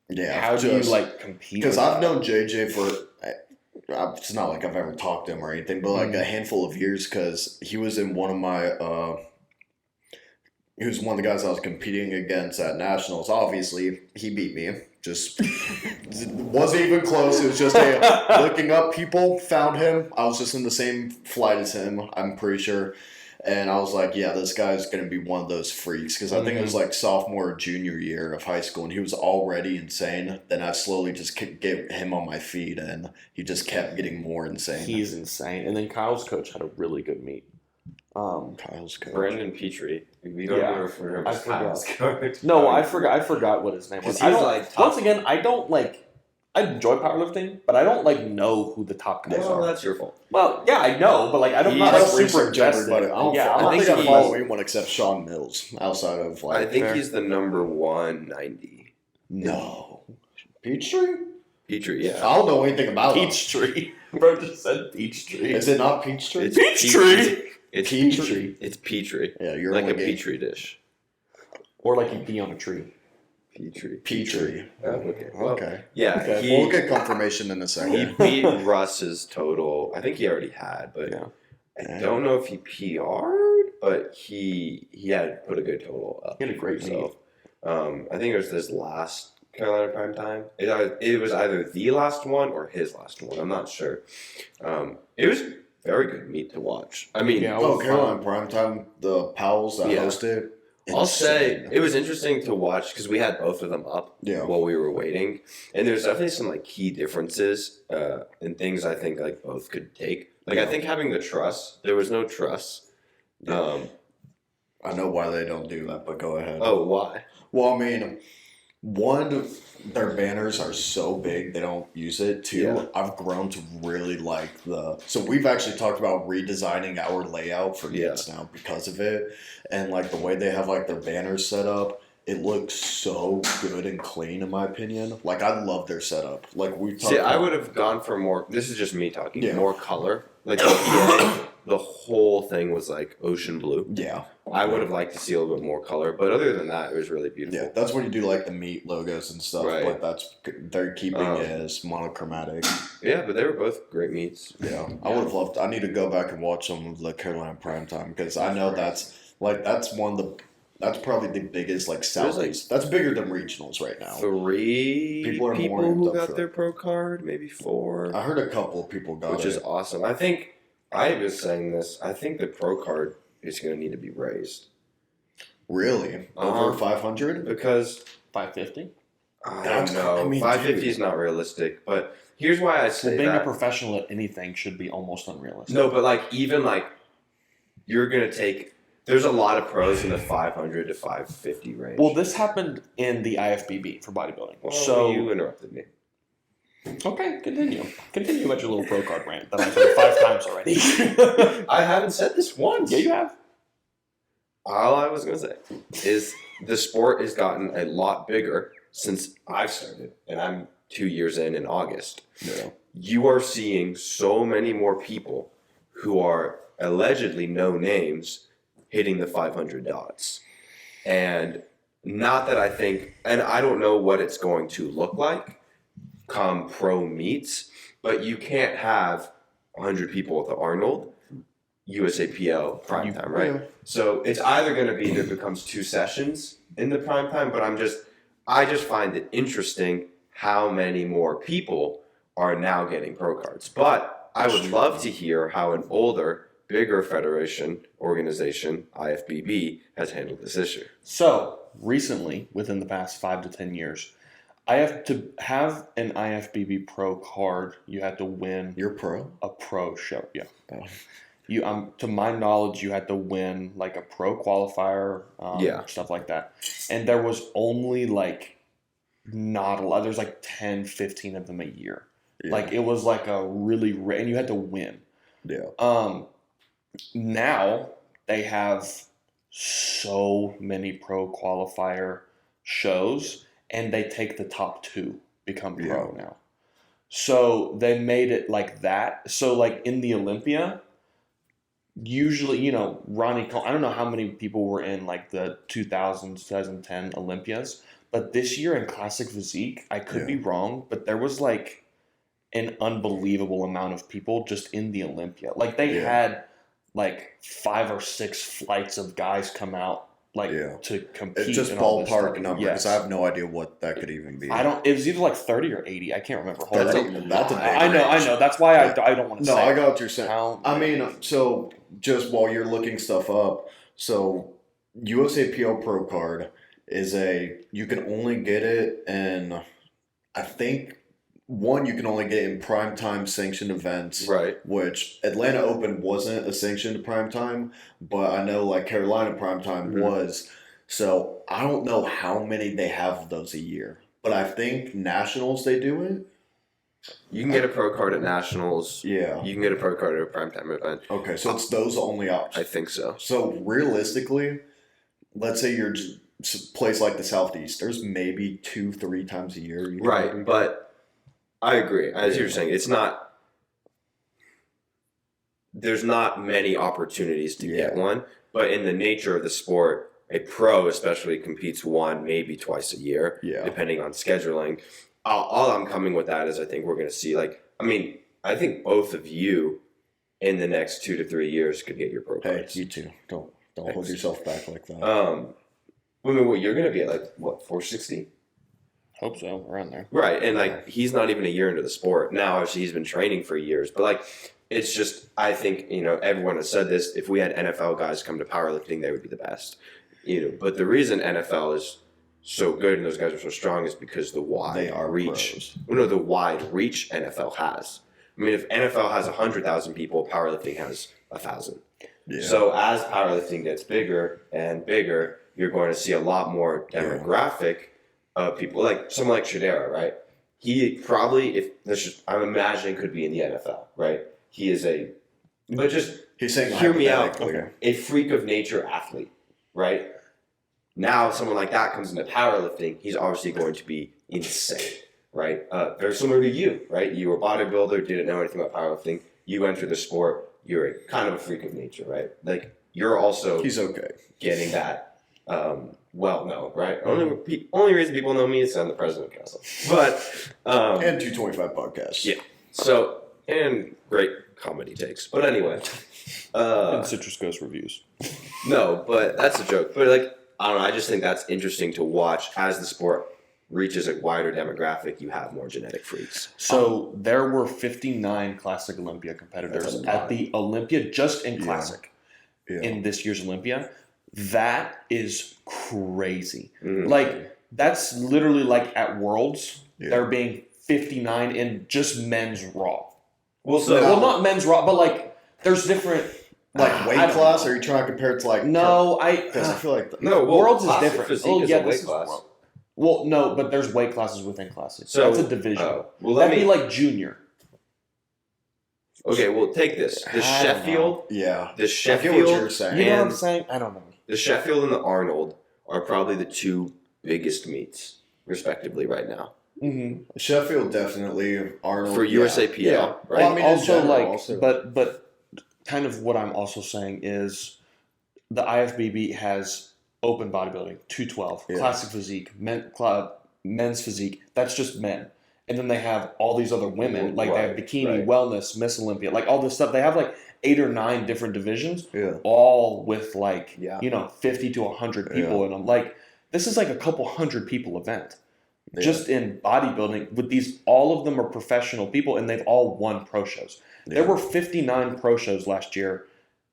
Yeah. how do you like compete? Because with I've that? known JJ for. It's not like I've ever talked to him or anything, but like a handful of years because he was in one of my. He was one of the guys I was competing against at nationals. Obviously, he beat me. Just wasn't even close. It was just looking up people found him. I was just in the same flight as him. I'm pretty sure, And I was like, yeah, this guy's going to be one of those freaks. Because I think it was like sophomore or junior year of high school, and he was already insane. Then I slowly just get him on my feet, and he just kept getting more insane. He's insane. And then Kyle's coach had a really good meet. Kyle's coach. Brendan Petrie. We don't Yeah. refer to him I as Kyle's coach. No, I forgot what his name was. 'Cause he's, like, top- once again, I don't like. I enjoy powerlifting, but I don't like know who the top guys No, are. that's your fault. Well, yeah, I know, but like I don't I not don't super research invested. everybody. I don't, Yeah, I don't think think I he's- follow anyone except Sean Mills outside of I like. think fair. he's the number 190. No. Peachtree? Petrie, yeah. I don't know anything about him. Peachtree. Bro just said Peachtree. Is it not Peachtree? It's Peachtree? It's Petrie. Petrie. It's Petrie. Yeah, you're Like a only Petri dish. Or like you pee on a tree. Petrie. Oh, okay. Well, Okay. yeah, Okay. We'll get confirmation in a he second. beat Russ's total. I think he already had, but Yeah. I don't know if he PR'd, but he had put a good total up. He had a great for himself. I think it was this last Carolina Prime Time. It was either the last one or his last one. I'm not sure. It was very good meet to watch. I mean, Yeah, Oh, Carolina Primetime, the Powells that Yeah. hosted. I'll say insane. it was interesting to watch because we had both of them up Yeah. while we were waiting, and there's definitely some like key differences and things I think like both could take. Like I think having the truss, there was no truss. I know why they don't do that, but go ahead. Oh, why? Well, I mean, one, their banners are so big they don't use it. Two, Yeah. I've grown to really like so we've actually talked about redesigning our layout for Yeah. meets now because of it. And like the way they have like their banners set up, it looks so good and clean in my opinion. Like I love their setup. Like we talked See, I about, would have gone for more. This is just me talking. Yeah. More color. Like the PA, the whole thing was like ocean blue. yeah. I would have liked to see a little bit more color, but other than that, it was really beautiful. Yeah, that's when you do like the meat logos and stuff. Right. But they're keeping it as monochromatic. Yeah, but they were both great meets. Yeah, I would have loved. I need to go back and watch some of the Carolina Primetime because I know that's one of the. That's probably the biggest like Southeast. That's bigger than regionals right now. 3 People people, are more who amped up got for their pro card, maybe 4. I heard a couple of people got Which it. is awesome. I think I was saying this. I think the pro card is going to need to be raised Really over 500. because 550. I That's- don't know. I mean, 550 dude. is not realistic. But here's why I say Well, being a that. professional at anything should be almost unrealistic. No, but like even like you're going to take. There's a lot of pros in the 500 to 550 range. Well, this happened in the IFBB for bodybuilding. Well, so you interrupted me. okay, continue about your little pro card rant that I've heard 5 times already. I haven't said this once. Yeah, you have. All I was going to say is the sport has gotten a lot bigger since I've started, and I'm 2 years in August. Yeah. You are seeing so many more people who are allegedly no names hitting the 500 dots. And not that I think, and I don't know what it's going to look like come pro meets, but you can't have 100 people at the Arnold USAPL prime time, right? Yeah. So it's either going to be that it becomes 2 sessions in the prime time, but I just find it interesting how many more people are now getting pro cards. But I would love to hear how an older, bigger federation organization, IFBB, has handled this issue. So recently, within the past 5 to 10 years, I have to have an IFBB pro card. You had to win You're pro. a pro show. Yeah. Oh. You, to my knowledge, you had to win like a pro qualifier, Yeah. stuff like that. And there was only like not a lot. There's like 10, 15 of them a year. Yeah. Like it was like a really rare, and you had to win. Yeah. Now they have so many pro qualifier shows, and they take the top 2 become pro now. So they made it like that. So like in the Olympia, usually, you know, Ronnie Cole, I don't know how many people were in like the 2000, 2010 Olympias, but this year in Classic Physique, I could be wrong, but there was like an unbelievable amount of people just in the Olympia. Like they had like 5 or 6 flights of guys come out to compete. It's just in all this ballpark stuff. number because Yes. I have no idea what that could even be. I don't. It was either like 30 or 80. I can't remember. Hold That's on. a big I know. range. That's why I don't want to No, say. I got what you're saying. How I many. mean, so just while you're looking stuff up, so USAPL Pro Card is you can only get it in, I think, you can only get it in primetime sanctioned events. Right. Which Atlanta Open wasn't a sanctioned primetime, but I know like Carolina primetime was. So I don't know how many they have of those a year, but I think nationals they do it. You can get a pro card at nationals. Yeah. You can get a pro card at a primetime event. Okay, so it's those only options. I think so. So realistically, let's say you're just a place like the Southeast. There's maybe 2-3 times a year. You can Right, maybe but I agree. As you're saying, it's not. There's not many opportunities to get one, but in the nature of the sport, a pro especially competes one, maybe twice a year, depending on scheduling. All I'm coming with that is I think we're going to see, I think both of you in the next 2 to 3 years could get your pro cards. Hey, you too. Don't hold yourself back like that. What you're going to be at 460? Hope so. Around there. Right, and he's not even a year into the sport. Now, obviously, he's been training for years, but it's just, I think, everyone has said this, if we had NFL guys come to powerlifting, they would be the best. But the reason NFL is so good and those guys are so strong is because the wide reach. The wide reach NFL has. I mean, if NFL has 100,000 people, powerlifting has 1,000. Yeah. So as powerlifting gets bigger and bigger, you're going to see a lot more demographic of people, like someone like Shadera, right? He probably, I'm imagining, could be in the NFL, right? He is but just he's saying hear me out, a freak of nature athlete, right? Now, someone like that comes into powerlifting, he's obviously going to be insane, right? Very similar to you, right? You were a bodybuilder, didn't know anything about powerlifting. You entered the sport, you're kind of a freak of nature, right? You're also getting that well-known, right? Only reason people know me is I'm the president of Castle. But and 225 podcasts. Yeah. So, and great comedy takes. But anyway. And Citrus Ghost reviews. No, but that's a joke. But I don't know, I just think that's interesting to watch as the sport reaches a wider demographic, you have more genetic freaks. So there were 59 Classic Olympia competitors at the Olympia, just in Classic, in this year's Olympia. That is crazy. Mm-hmm. That's literally at Worlds, there being 59 in just men's raw. Well, not men's raw, but there's different weight class. Or are you trying to compare it to because I feel like Worlds is different. Weight class. Well, no, but there's weight classes within Classic. So that's a division. That'd be junior. Okay, well, take this. The Sheffield. Yeah. The Sheffield. I get what you're saying. You know what I'm saying? I don't know. The Sheffield and the Arnold are probably the two biggest meets, respectively, right now. Mm-hmm. Sheffield definitely. Arnold for USAPL. Yeah. Right. Well, I mean, also but kind of what I'm also saying is the IFBB has open bodybuilding, 212, classic physique, men's physique. That's just men. And then they have all these other women, they have bikini, wellness, Miss Olympia, all this stuff. They have 8 or 9 different divisions, all with 50 to 100 people in them. This is a couple hundred people event. Yeah. Just in bodybuilding, with all of them are professional people, and they've all won pro shows. Yeah. There were 59 pro shows last year.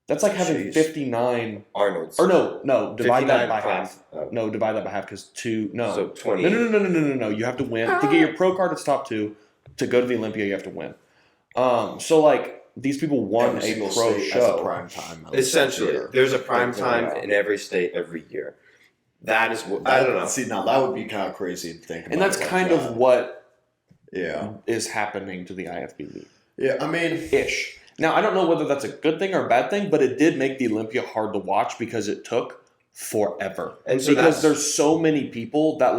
That's having 59 Arnold's. Or no, divide that by half. Oh. No, divide that by half because 2. No, so 20. No. You have to win to get your pro card. It's top 2. To go to the Olympia, you have to win. These people won a pro show. Prime time. Essentially, there's a prime time in every state every year. That is what I don't know. See, now that would be kind of crazy to think about. And that's kind of what is happening to the IFBB. Yeah, I mean, ish. Now, I don't know whether that's a good thing or a bad thing, but it did make the Olympia hard to watch because it took forever. And so because there's so many people that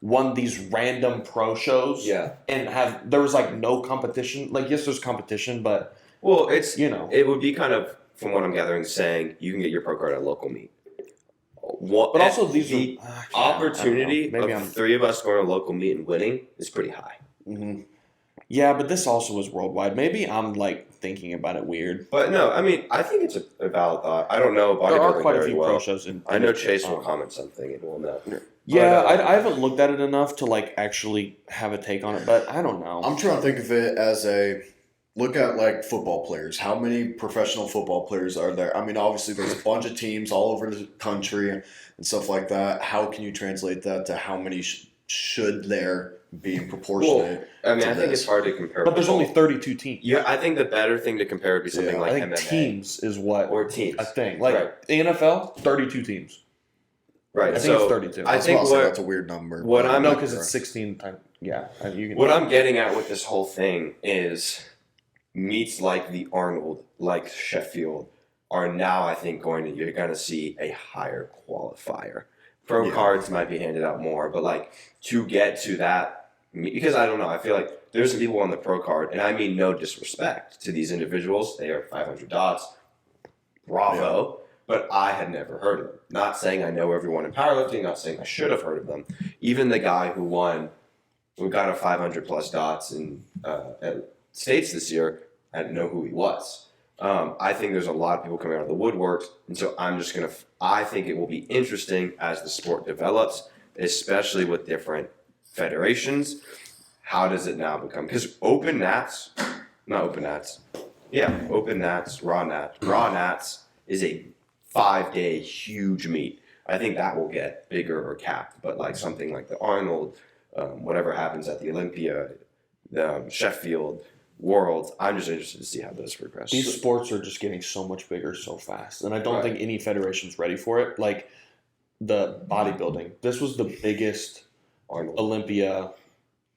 won these random pro shows. Yeah. And there was no competition. Yes, there's competition, but it's it would be kind of, from what I'm gathering, saying you can get your pro card at a local meet. But also the opportunity of 3 of us going to a local meet and winning is pretty high. Mm-hmm. Yeah, but this also was worldwide. Maybe I'm like thinking about it weird. But no, I mean, I think it's a valid thought. I don't know There are bodybuilding quite a very few well. pro shows in. I know Chase will comment something and we'll know. Yeah, But, I haven't looked at it enough to like actually have a take on it, but I don't know. I'm trying to think of it as look at like football players. How many professional football players are there? I mean, obviously there's a bunch of teams all over the country and stuff like that. How can you translate that to how many should there be proportionate? I mean, to I think this? it's hard to compare. But there's football. only 32 teams. Yeah, I think the better thing to compare would be something Yeah, like I think MMA. teams is what Or teams. I think. Like Right. the NFL, 32 teams. Right. I think it's 32. I think that's a weird number. what but- I'm- No, because it's 16 times. Yeah, you can. What I'm getting at with this whole thing is meets like the Arnold, like Sheffield, are now, I think, you're going to see a higher qualifier. Pro Yeah. cards might be handed out more, but like to get to that, because I don't know, I feel like there's some people on the pro card, and I mean no disrespect to these individuals. They are 500 dots. Bravo. But I had never heard of them. Not saying I know everyone in powerlifting, not saying I should have heard of them. Even the guy who got a 500 plus dots in at States this year, I didn't know who he was. I think there's a lot of people coming out of the woodworks, and so I think it will be interesting as the sport develops, especially with different federations. How does it now become? Because Raw Nats is a 5-day huge meet. I think that will get bigger or capped, but like something like the Arnold, whatever happens at the Olympia, the Sheffield, Worlds, I'm just interested to see how those progress. These sports are just getting so much bigger so fast, and I don't Right. think any federation's ready for it. Like the bodybuilding, this was the biggest Arnold. Olympia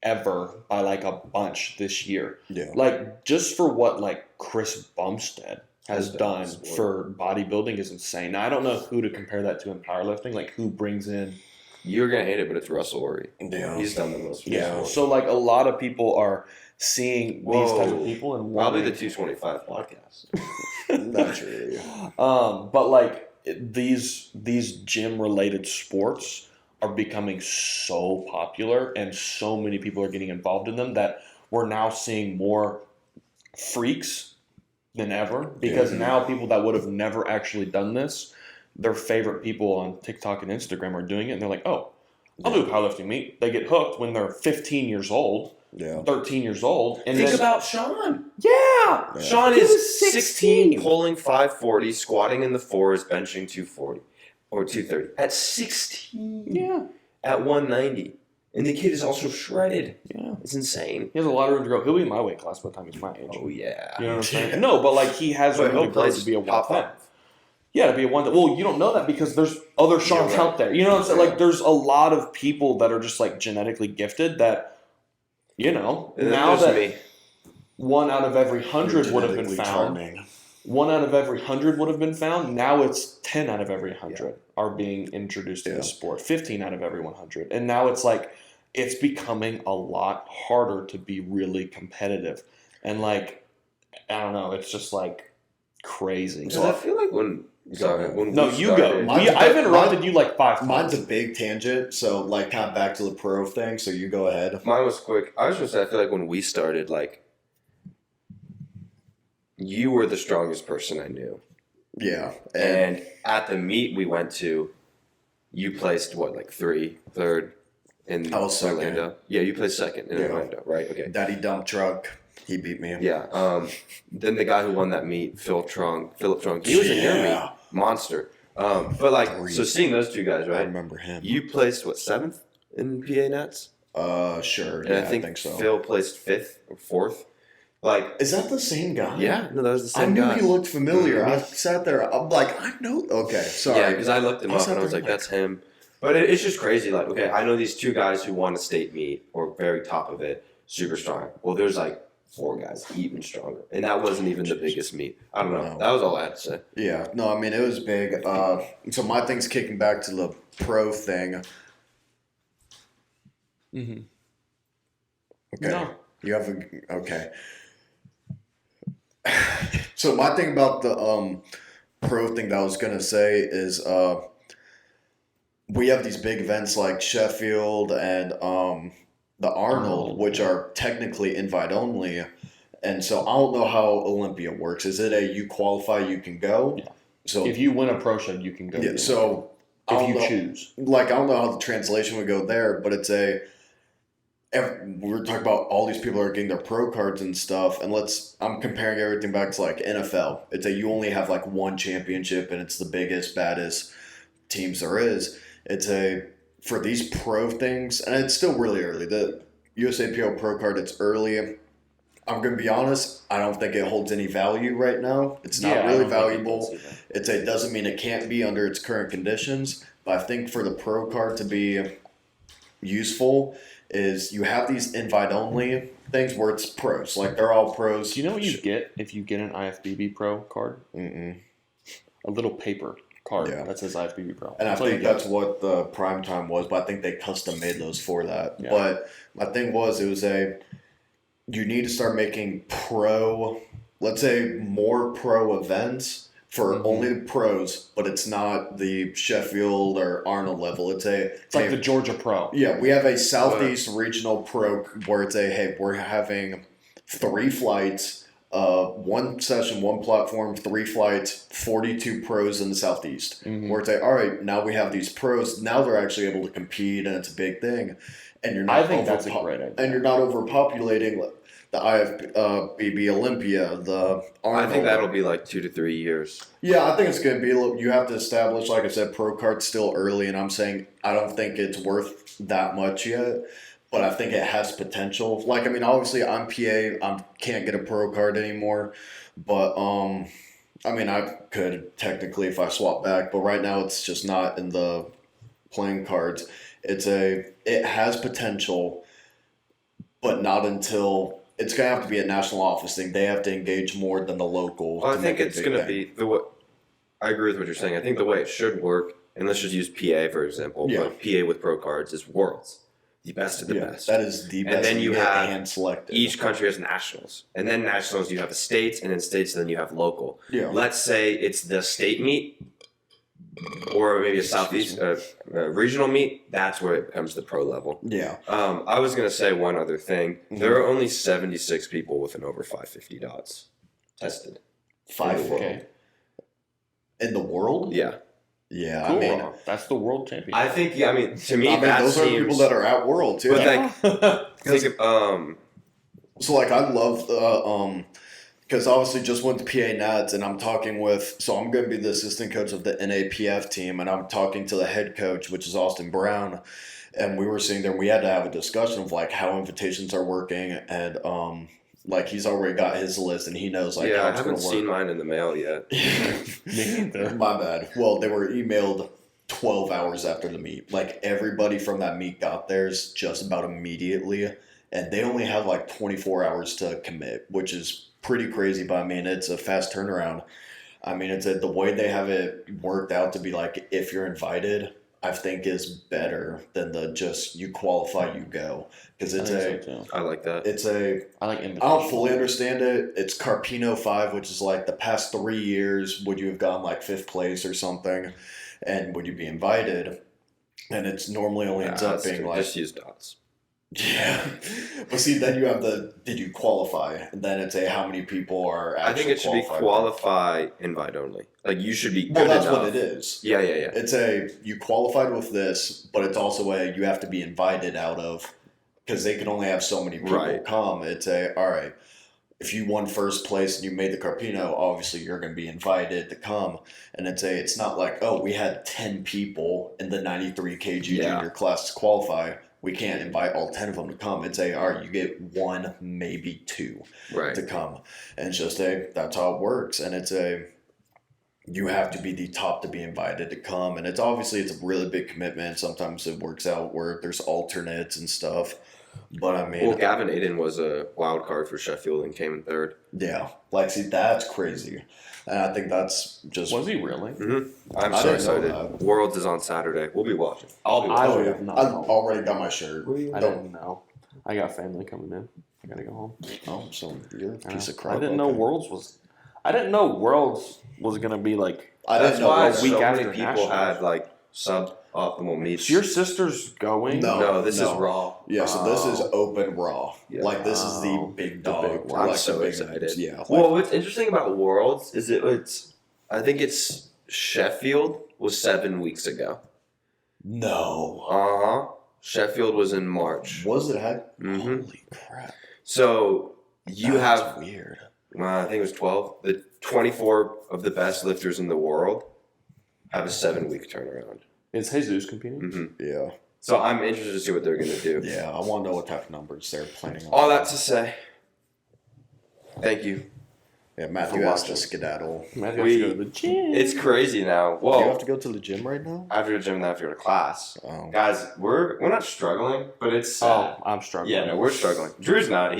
ever by like a bunch this year. Yeah. Like just for what like Chris Bumstead has done Sport. for bodybuilding is insane. Now I don't know who to compare that to in powerlifting. Like who brings in? You're gonna hate it, but it's Russell Ori. Yeah. He's done the most. For Yeah. the sport. So like a lot of people are seeing these type of Whoa. people and Probably wanting- the 225 podcast. Not really. But like these gym related sports are becoming so popular and so many people are getting involved in them that we're now seeing more freaks than ever because now people that would have never actually done this, their favorite people on TikTok and Instagram are doing it and they're like, oh, I'll do a powerlifting meet. They get hooked when they're 15 years old, Yeah. 13 years old. And Think then, about Sean. yeah. Sean He is was 16, pulling 540, squatting in the fours, benching 240 or 230 at 16. Yeah. At 190, and the kid is also shredded. Yeah. It's insane. He has a lot of room to grow. He'll be my weight class by the time he's my age. Oh yeah. You know what I'm saying? No, but like he has But room he'll to grow play to be a top 110. 5. Yeah, to be a 110. Well, you don't know that because there's other Seans Yeah, right. out there. You know what I'm saying? Yeah. Like there's a lot of people that are just like genetically gifted that, you know, And then now there's that me. 1 out of every 100 would have been Genetically found. charming. 1 out of every 100 would have been found. Now it's 10 out of every 100 are being introduced to the sport. 15 out of every 100. And now it's like, it's becoming a lot harder to be really competitive. And like, I don't know, it's just like crazy. Because I feel like when No, we you go. started- I've interrupted you like 5 times. Mine's a big tangent, so like kind of back to the pro thing. So you go ahead. Mine was quick. I was just say I feel like when we started, like you were the strongest person I knew, Yeah, and at the meet we went to, you placed what, like third in I was second. Orlando. Yeah, you placed second in Yeah. Orlando, right? Okay. Daddy Dump Truck, he beat me. Yeah. Then the guy who won that meet, Philip Trung, he was in your meet, monster. But like, so seeing those two guys, I right? remember him. You placed what, 7th in PA Nats? Sure. And Yeah, I think so. Phil placed 5th or 4th. Like, Is that the same guy? yeah, no, that was the I same knew guy. he looked familiar. Mhm. I sat there. I'm like, I know. Okay, sorry. Yeah, because I looked him I up sat and I was there like, that's him. But it's just crazy. Like, okay, I know these two guys who won a state meet or very top of it, super strong. Well, there's like 4 guys even stronger, and that wasn't even the biggest meet. I don't know. No. That was all I had to say. Yeah, no, I mean it was big. So my thing's kicking back to the pro thing. Mm-hmm. Okay, No. you have a okay. So my thing about the pro thing that I was gonna say is we have these big events like Sheffield and the Arnold, which are technically invite only. And so I don't know how Olympia works. Is it you qualify, you can go? Yeah. So if you win a pro show, you can go. Yeah. So if you choose, like I don't know how the translation would go there, but it's we're talking about all these people are getting their pro cards and stuff, and I'm comparing everything back to like NFL. It's you only have like one championship, and it's the biggest, baddest teams there is. It's for these pro things, and it's still really early. The USAPL pro card, it's early. I'm gonna be honest. I don't think it holds any value right now. It's not really valuable. It doesn't mean it can't be under its current conditions, but I think for the pro card to be useful is you have these invite only things where it's pros, like they're all pros. Do you know what you get if you get an IFBB pro card? Mm-mm. A little paper card that says IFBB pro. And I think that's what the prime time was, but I think they custom made those for that. Yeah. But my thing was, you need to start making let's say more pro events for only the pros, but it's not the Sheffield or Arnold level. It's like the Georgia Pro. Yeah, we have a Southeast Regional Pro where it's hey, we're having 3 flights, 1 session, 1 platform, 3 flights, 42 pros in the Southeast. Mm-hmm. Where it's all right, now we have these pros. Now they're actually able to compete, and it's a big thing. And you're not. I think that's a great idea. And you're not overpopulating the IFBB Olympia, the Arnold. I think that'll be like 2 to 3 years. Yeah, I think it's going to be. You have to establish, like I said, pro card's still early, and I'm saying I don't think it's worth that much yet, but I think it has potential. Like, I mean, obviously I'm PA, I can't get a pro card anymore, but I mean, I could technically if I swap back, but right now it's just not in the playing cards. It has potential, but not until. It's going to have to be a national office thing. They have to engage more than the local. Well, I think it's going to be I agree with what you're saying. I think the way it should work, and let's just use PA for example, but PA with pro cards is Worlds, the best of the best. That is the best. And then you have hand-selected. Each country has nationals, and then nationals you have the states, and then states, and then you have local. Yeah. Let's say it's the state meet, or maybe a Southeast regional meet. That's where it becomes the pro level. Yeah. I was going to say one other thing. Mm-hmm. There are only 76 people with an over 550 dots tested. 550 in the world? Yeah. Yeah, cool. I mean, that's the world championship. I think. Yeah, I mean, to me, that those are people that are at World too. But so like, I love because obviously just went to PA Nats, and I'm talking with. So I'm going to be the assistant coach of the NAPF team, and I'm talking to the head coach, which is Austin Brown, and we were sitting there, and we had to have a discussion of like how invitations are working, and like he's already got his list, and he knows like how I it's going haven't to work. seen mine in the mail yet. My bad. Well, they were emailed 12 hours after the meet. Like everybody from that meet got theirs just about immediately, and they only have like 24 hours to commit, which is pretty crazy. But I mean, it's a fast turnaround. I mean, the way they have it worked out to be like if you're invited, I think is better than the just you qualify, you go. Because I like that. I like invitation. I don't fully understand it. It's Carpino 5, which is like the past 3 years, would you have gone like 5th place or something? And would you be invited? And it's normally only ends up being like. Just use dots. Yeah. But see, then you have did you qualify? And then it's how many people are actually I think it should be qualify, invite only. Like you should be good that's enough. what it is. Yeah. It's you qualified with this, but it's also you have to be invited out of, because they can only have so many people come. It's all right, if you won 1st place and you made the Carpino, obviously you're going to be invited to come. And it's not like, oh, we had 10 people in the 93 kg junior class to qualify. We can't invite all 10 of them to come. It's all right, you get 1, maybe 2 to come. And it's just that's how it works. And it's you have to be the top to be invited to come. And it's a really big commitment. Sometimes it works out where there's alternates and stuff. But I mean, Gavin Aiden was a wild card for Sheffield and came in 3rd. Yeah, like see, that's crazy, and I think that's just. Was he really? Mm-hmm. I'm so excited. Worlds is on Saturday. We'll be watching. I've already got my shirt. I didn't know. I got family coming in. I gotta go home. Oh, so you're a piece of crap. I didn't know Worlds was gonna be like. I didn't know why a week so after many people had like sub optimal meets. So your sister's going? No. This is raw. Yeah, so this is Oh. open raw. Yeah. Like this is the big dog. one. I'm like so the big, excited. Yeah. Like, Well, what's interesting about Worlds is I think it's Sheffield was 7 weeks ago. no. Uh-huh. Sheffield was in March. Was it had? Mhm. Holy crap. So you That's have, weird. I think it was 12. The 24 of the best lifters in the world have a 7-week turnaround. Is Jesus competing? hmm Yeah. So I'm interested to see what they're going to do. Yeah. I want to know what type of numbers they're planning on. All that to say, thank you. Yeah, Matthew for has watching. to skedaddle. Matthew We- has to go to the gym. It's crazy now. Do you have Well, to go to the gym right now? I have to go to the gym and then I have to go to class. Oh. Guys, we're not struggling, but it's sad. Oh, I'm struggling. Yeah, no, we're struggling. Drew's not.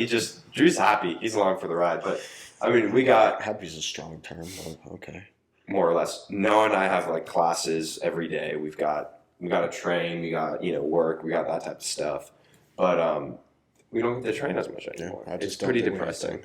Drew's happy. He's along for the ride. But I mean, we got Happy's a strong term, but okay. more or less. Noah and I have like classes every day. We got to train. We got work. We got that type of stuff. But we don't get to train as much anymore. I It's just don't pretty do depressing.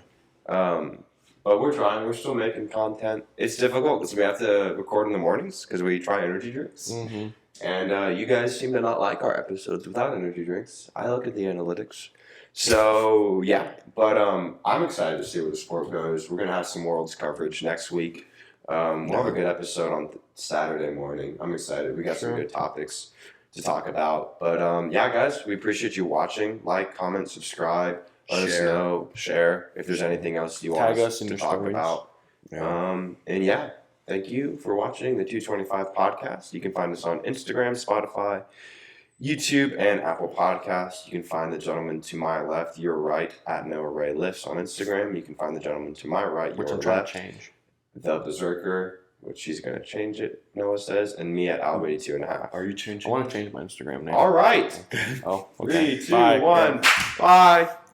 anything. But we're trying. We're still making content. It's difficult because we have to record in the mornings because we try energy drinks. Mm-hmm. And you guys seem to not like our episodes without energy drinks. I look at the analytics. So, yeah. But I'm excited to see where the sport goes. We're going to have some Worlds coverage next week. We'll have a good episode on Saturday morning. I'm excited. We got some good topics to talk about. But, yeah, guys, we appreciate you watching. Like, comment, subscribe. Let us know. Share if there's anything else you want Tag us us in to your talk stories. about. Yeah. And yeah, thank you for watching the 225 podcast. You can find us on Instagram, Spotify, YouTube, and Apple Podcasts. You can find the gentleman to my left, your right, at Noah Ray Lifts on Instagram. You can find the gentleman to my right, Which your I'm trying left, to change. the Berserker, which she's going to change it, Noah says, and me at Al82.5. Are you I changing? want to change my Instagram name. All right. Oh, okay. 3, 2, Bye. 1. Bye.